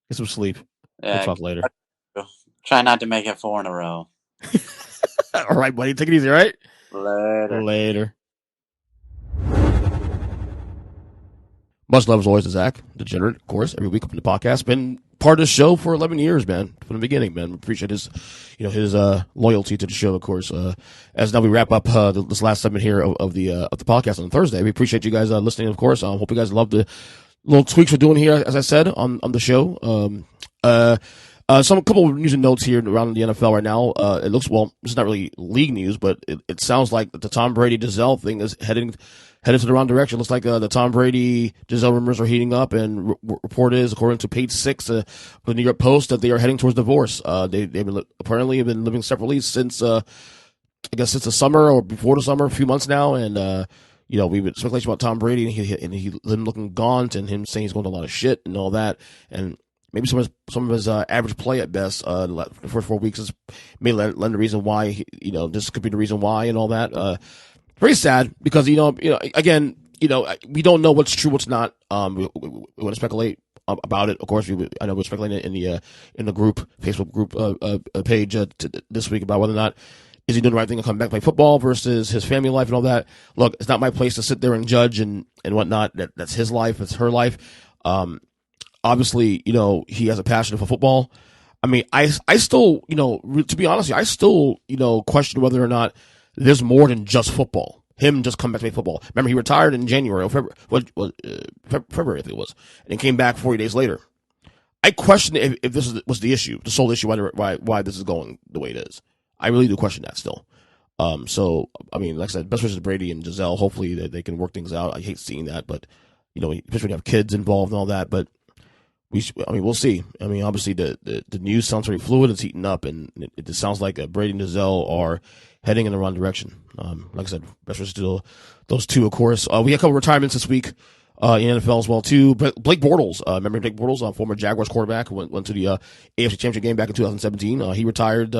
Get some sleep. We'll talk later. Try not to make it 4 in a row. All right, buddy. Take it easy, all right? Later. Much love as always to Zack The Degenerate, of course, every week up in the podcast. Been part of the show for 11 years, man, from the beginning, man. Appreciate his loyalty to the show, of course. As now we wrap up this last segment here of the podcast on Thursday, we appreciate you guys listening, of course. Hope you guys love the little tweaks we're doing here, as I said, on the show. A couple of news and notes here around the NFL right now. It looks, well, it's not really league news, but it sounds like the Tom Brady Gisele thing is headed to the wrong direction. Looks like the Tom Brady Gisele rumors are heating up, and report is, according to page 6 of the New York Post, that they are heading towards divorce. They've apparently been living separately since I guess since the summer or before the summer, a few months now, and we've been speculation about Tom Brady and he him looking gaunt and him saying he's going to a lot of shit and all that, and maybe some of his average play at best the first 4 weeks is may lend the reason why this could be the reason why and all that. Very sad because again we don't know what's true, what's not. We want to speculate about it. Of course, I know we're speculating in the group Facebook group page this week about whether or not is he doing the right thing to come back and play football versus his family life and all that. Look, it's not my place to sit there and judge and whatnot. That's his life. It's her life. Obviously, he has a passion for football. I mean, I still, to be honest, I still, question whether or not there's more than just football. Him just come back to play football. Remember, he retired in January or February, February, I think it was, and then came back 40 days later. I question if this was the issue, the sole issue, why this is going the way it is. I really do question that still. So, I mean, like I said, best wishes to Brady and Gisele. Hopefully they can work things out. I hate seeing that, but, especially when you have kids involved and all that, but we'll see. I mean, obviously the news sounds very fluid. It's heating up, and it sounds like Brady and Gisele are heading in the wrong direction. Like I said, best wishes to those two, of course. We had a couple retirements this week in NFL as well too. Blake Bortles, remember Blake Bortles, former Jaguars quarterback, who went to the AFC Championship game back in 2017. He retired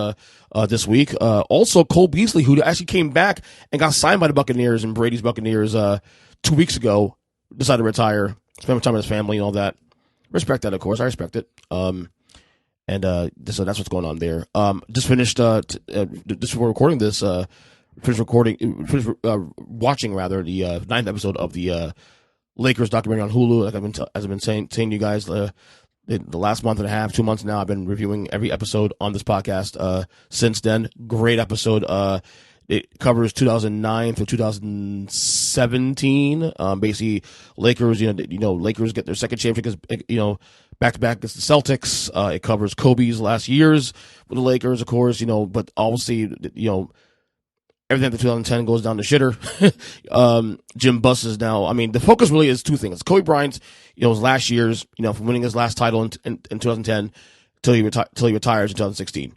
this week. Also, Cole Beasley, who actually came back and got signed by the Buccaneers and Brady's Buccaneers 2 weeks ago, decided to retire, spend time with his family and all that. Respect that, of course. I respect it. So that's what's going on there. Just finished, just before recording this, watching rather the 9th episode of the Lakers documentary on Hulu. Like I've been saying to you guys, the last month and a half, 2 months now, I've been reviewing every episode on this podcast. Since then, great episode. It covers 2009 through 2017. Basically, Lakers. Lakers get their second championship because back to back against the Celtics. It covers Kobe's last years with the Lakers, of course. But obviously, everything after 2010 goes down the shitter. Jim Buss is now. I mean, the focus really is two things: Kobe Bryant's, his last years, from winning his last title in 2010 till he retires in 2016.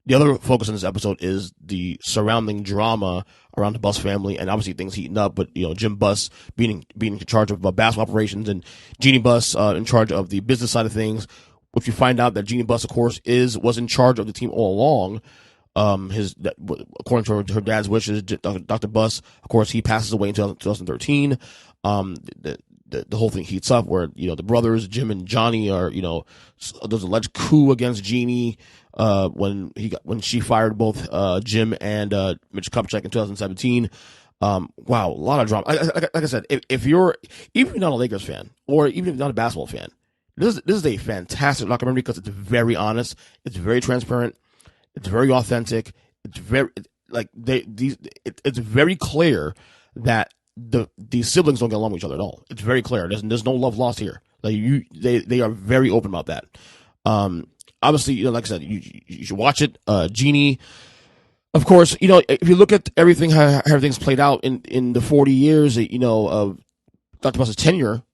The other focus on this episode is the surrounding drama around the Buss family, and obviously things heating up. But Jim Buss being in charge of basketball operations, and Jeannie Buss in charge of the business side of things. Which you find out that Jeannie Buss, of course, was in charge of the team all along. According to her dad's wishes, Dr. Buss, of course, he passes away in 2013. The whole thing heats up where the brothers Jim and Johnny are there's alleged coup against Jeannie when she fired both Jim and Mitch Kupchak in 2017. Wow, a lot of drama. Like I said, if you're even not a Lakers fan or even if you're not a basketball fan, this is a fantastic documentary because it's very honest, it's very transparent, it's very authentic, it's very it's very clear that these siblings don't get along with each other at all. It's very clear. There's no love lost here. They are very open about that. Obviously, like I said, you should watch it. Jeannie, of course, if you look at everything, how everything's played out in the 40 years, of Dr. Buss's tenure,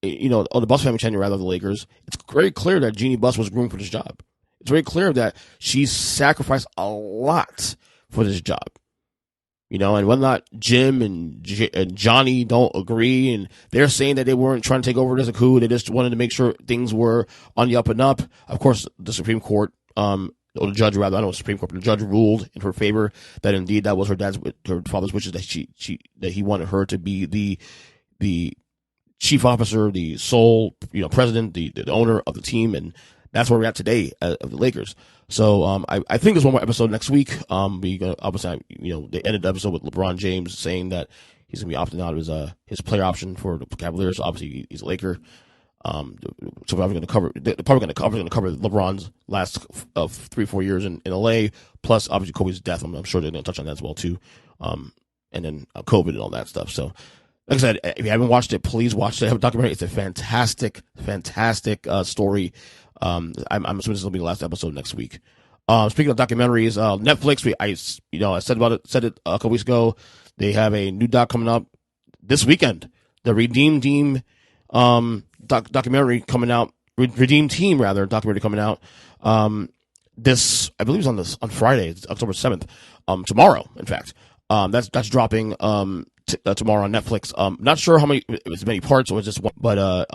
or the Buss family tenure rather than the Lakers, it's very clear that Jeannie Buss was groomed for this job. it's very clear that she's sacrificed a lot for this job. You know, and whether or not Jim and Johnny don't agree, and they're saying that they weren't trying to take over as a coup, they just wanted to make sure things were on the up and up. Of course, the Supreme Court, or the judge rather, I don't know, Supreme Court, but the judge ruled in her favor that indeed that was her father's wishes, that that he wanted her to be the chief officer, the sole, president, the owner of the team, and that's where we're at today of the Lakers. So I think there's one more episode next week. We gonna obviously they ended the episode with LeBron James saying that he's gonna be opting out of his player option for the Cavaliers. Obviously he's a Laker. So we're probably gonna cover LeBron's last 3-4 years in LA, plus obviously Kobe's death. I'm sure they're gonna touch on that as well too. And then COVID and all that stuff. So like I said, if you haven't watched it, please watch it. I have a documentary. It's a fantastic story. I'm assuming this will be the last episode next week. Speaking of documentaries, Netflix, I said it a couple weeks ago. They have a new doc coming up this weekend. The Redeem Team documentary coming out. Redeem Team documentary coming out. This, I believe, is on Friday. It's October 7th. Tomorrow, in fact. That's dropping tomorrow on Netflix. Not sure how many parts or just one, but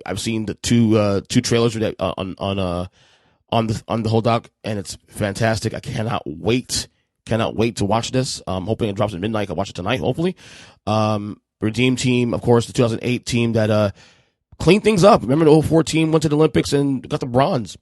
I've seen the two trailers on the whole doc, and it's fantastic. I cannot wait to watch this. Hoping it drops at midnight. I'll watch it tonight, hopefully. Redeem Team, of course, the 2008 team that cleaned things up. Remember the 04 team went to the Olympics and got the bronze.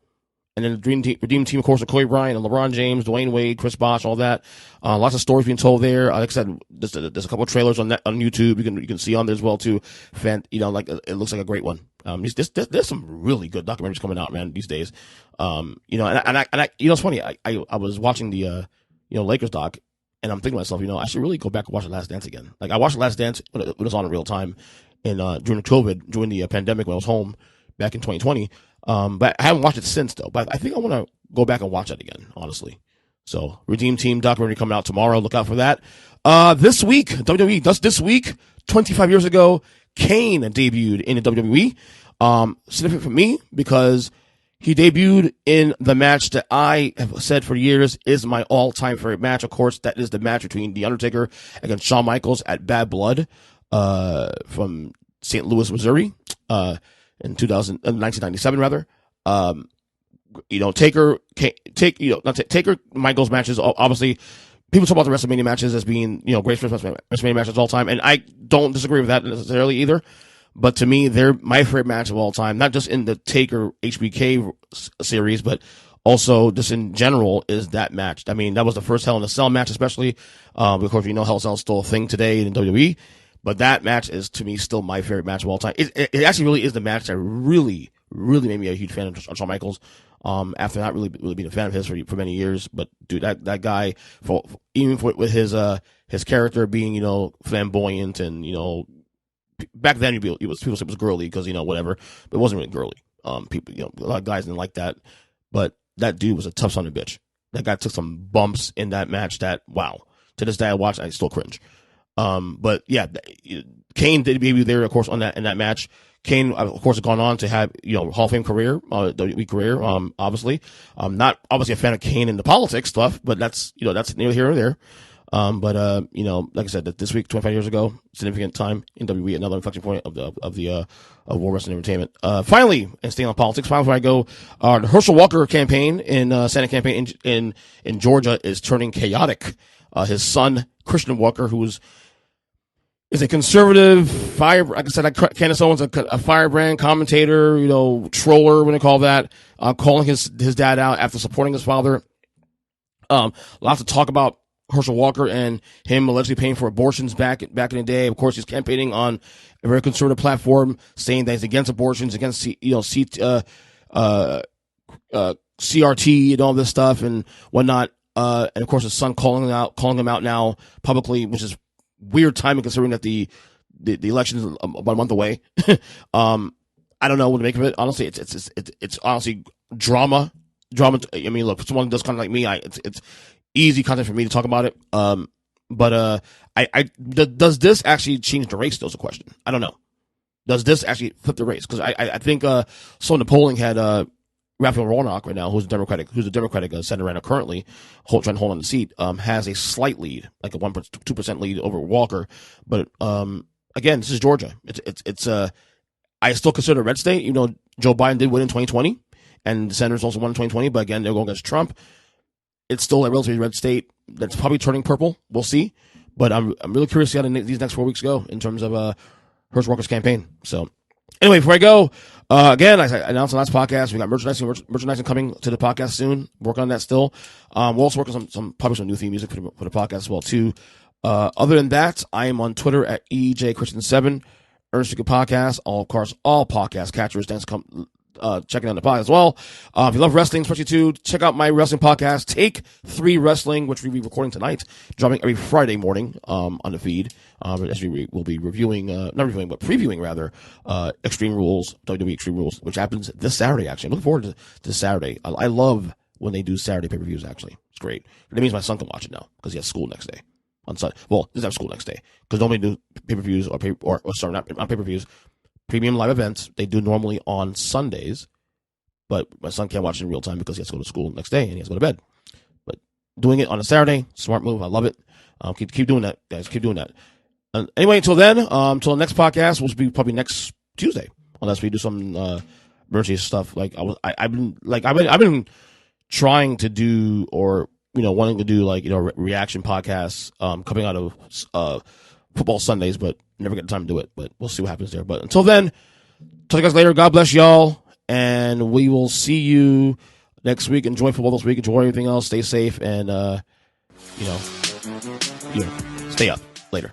And then the Redeem Team, of course, with Kobe Bryant and LeBron James, Dwayne Wade, Chris Bosh, all that. Lots of stories being told there. Like I said, there's a couple of trailers on YouTube. You can see on there as well too. It looks like a great one. There's some really good documentaries coming out, man, these days. It's funny. I was watching the Lakers doc, and I'm thinking to myself, I should really go back and watch The Last Dance again. Like I watched The Last Dance when it was on in real time, and during the pandemic when I was home back in 2020. But I haven't watched it since though. But I think I want to go back and watch it again, honestly. So, Redeem Team documentary coming out tomorrow. Look out for that. This week, WWE, this week, 25 years ago, Kane debuted in the WWE. Significant for me because he debuted in the match that I have said for years is my all-time favorite match. Of course, that is the match between The Undertaker against Shawn Michaels at Bad Blood, from St. Louis, Missouri, in 1997 rather. Taker Michaels matches, obviously people talk about the WrestleMania matches as being, greatest WrestleMania matches of all time, and I don't disagree with that necessarily either. But to me, they're my favorite match of all time, not just in the Taker HBK series, but also just in general is that match. I mean, that was the first Hell in a Cell match, especially, because Hell in a Cell is still a thing today in WWE. But that match is, to me, still my favorite match of all time. It actually really is the match that really, really made me a huge fan of Shawn Michaels. After not really being a fan of his for many years, but dude, that guy, with his character being, flamboyant and, back then people said it was girly because, whatever, but it wasn't really girly. People, a lot of guys didn't like that, but that dude was a tough son of a bitch. That guy took some bumps in that match that, wow, to this day I watch, I still cringe. But yeah, Kane did debut there, of course, in that match. Kane, of course, has gone on to have, Hall of Fame career, WWE career, obviously. I'm not obviously a fan of Kane in the politics stuff, but that's neither here or there. Like I said, that this week, 25 years ago, significant time in WWE, another inflection point of World Wrestling Entertainment. Finally, and staying on politics, finally before I go, the Herschel Walker campaign Senate campaign in Georgia is turning chaotic. His son, Christian Walker, who's is a conservative like I said, Candace Owens, a firebrand commentator, troller, when they call that, calling his dad out after supporting his father. Lots of talk about Herschel Walker and him allegedly paying for abortions back in the day. Of course, he's campaigning on a very conservative platform, saying that he's against abortions, against CRT and all this stuff and whatnot. And of course, his son calling him out now publicly, which is weird timing considering that the election is about a month away. I don't know what to make of it. Honestly, it's honestly drama. I mean, look, for someone who does content like me, it's easy content for me to talk about it. But does this actually change the race? That's a question. I don't know. Does this actually flip the race? Because I think some of the polling had Raphael Warnock right now, who's a Democratic senator right now currently, trying to hold on the seat, has a slight lead, like a 2% lead over Walker. But again, this is Georgia. It's I still consider it a red state. You know, Joe Biden did win in 2020, and the senators also won in 2020. But again, they're going against Trump. It's still a relatively red state that's probably turning purple. We'll see. But I'm really curious to see how these next 4 weeks go in terms of Herschel Walker's campaign. So anyway, before I go, again, I announced on the last podcast, we got merchandising coming to the podcast soon. Working on that still. We'll also work on some new theme music for the podcast as well too. Other than that, I am on Twitter at EJChristian7, Earnestly Podcast. All podcast catchers. Thanks for checking out the podcast as well. If you love wrestling, especially too, check out my wrestling podcast, Take 3 Wrestling, which we'll be recording tonight, dropping every Friday morning on the feed. As we'll be previewing rather, Extreme Rules, WWE Extreme Rules, which happens this Saturday. Actually, I'm looking forward to this Saturday. I love when they do Saturday pay-per-views. Actually, it's great. That means my son can watch it now because he has school next day. On Sunday, well, he doesn't have school next day because normally do pay-per-views not pay-per-views. Premium live events they do normally on Sundays, but my son can't watch it in real time because he has to go to school next day and he has to go to bed. But doing it on a Saturday, smart move. I love it. Keep doing that, guys. Keep doing that. Anyway, until then, until the next podcast, which will be probably next Tuesday, unless we do some emergency stuff. I've been trying to do or wanting to do reaction podcasts coming out of football Sundays, but never get the time to do it. But we'll see what happens there. But until then, talk to you guys later. God bless y'all, and we will see you next week. Enjoy football this week. Enjoy everything else. Stay safe, and stay up. Later.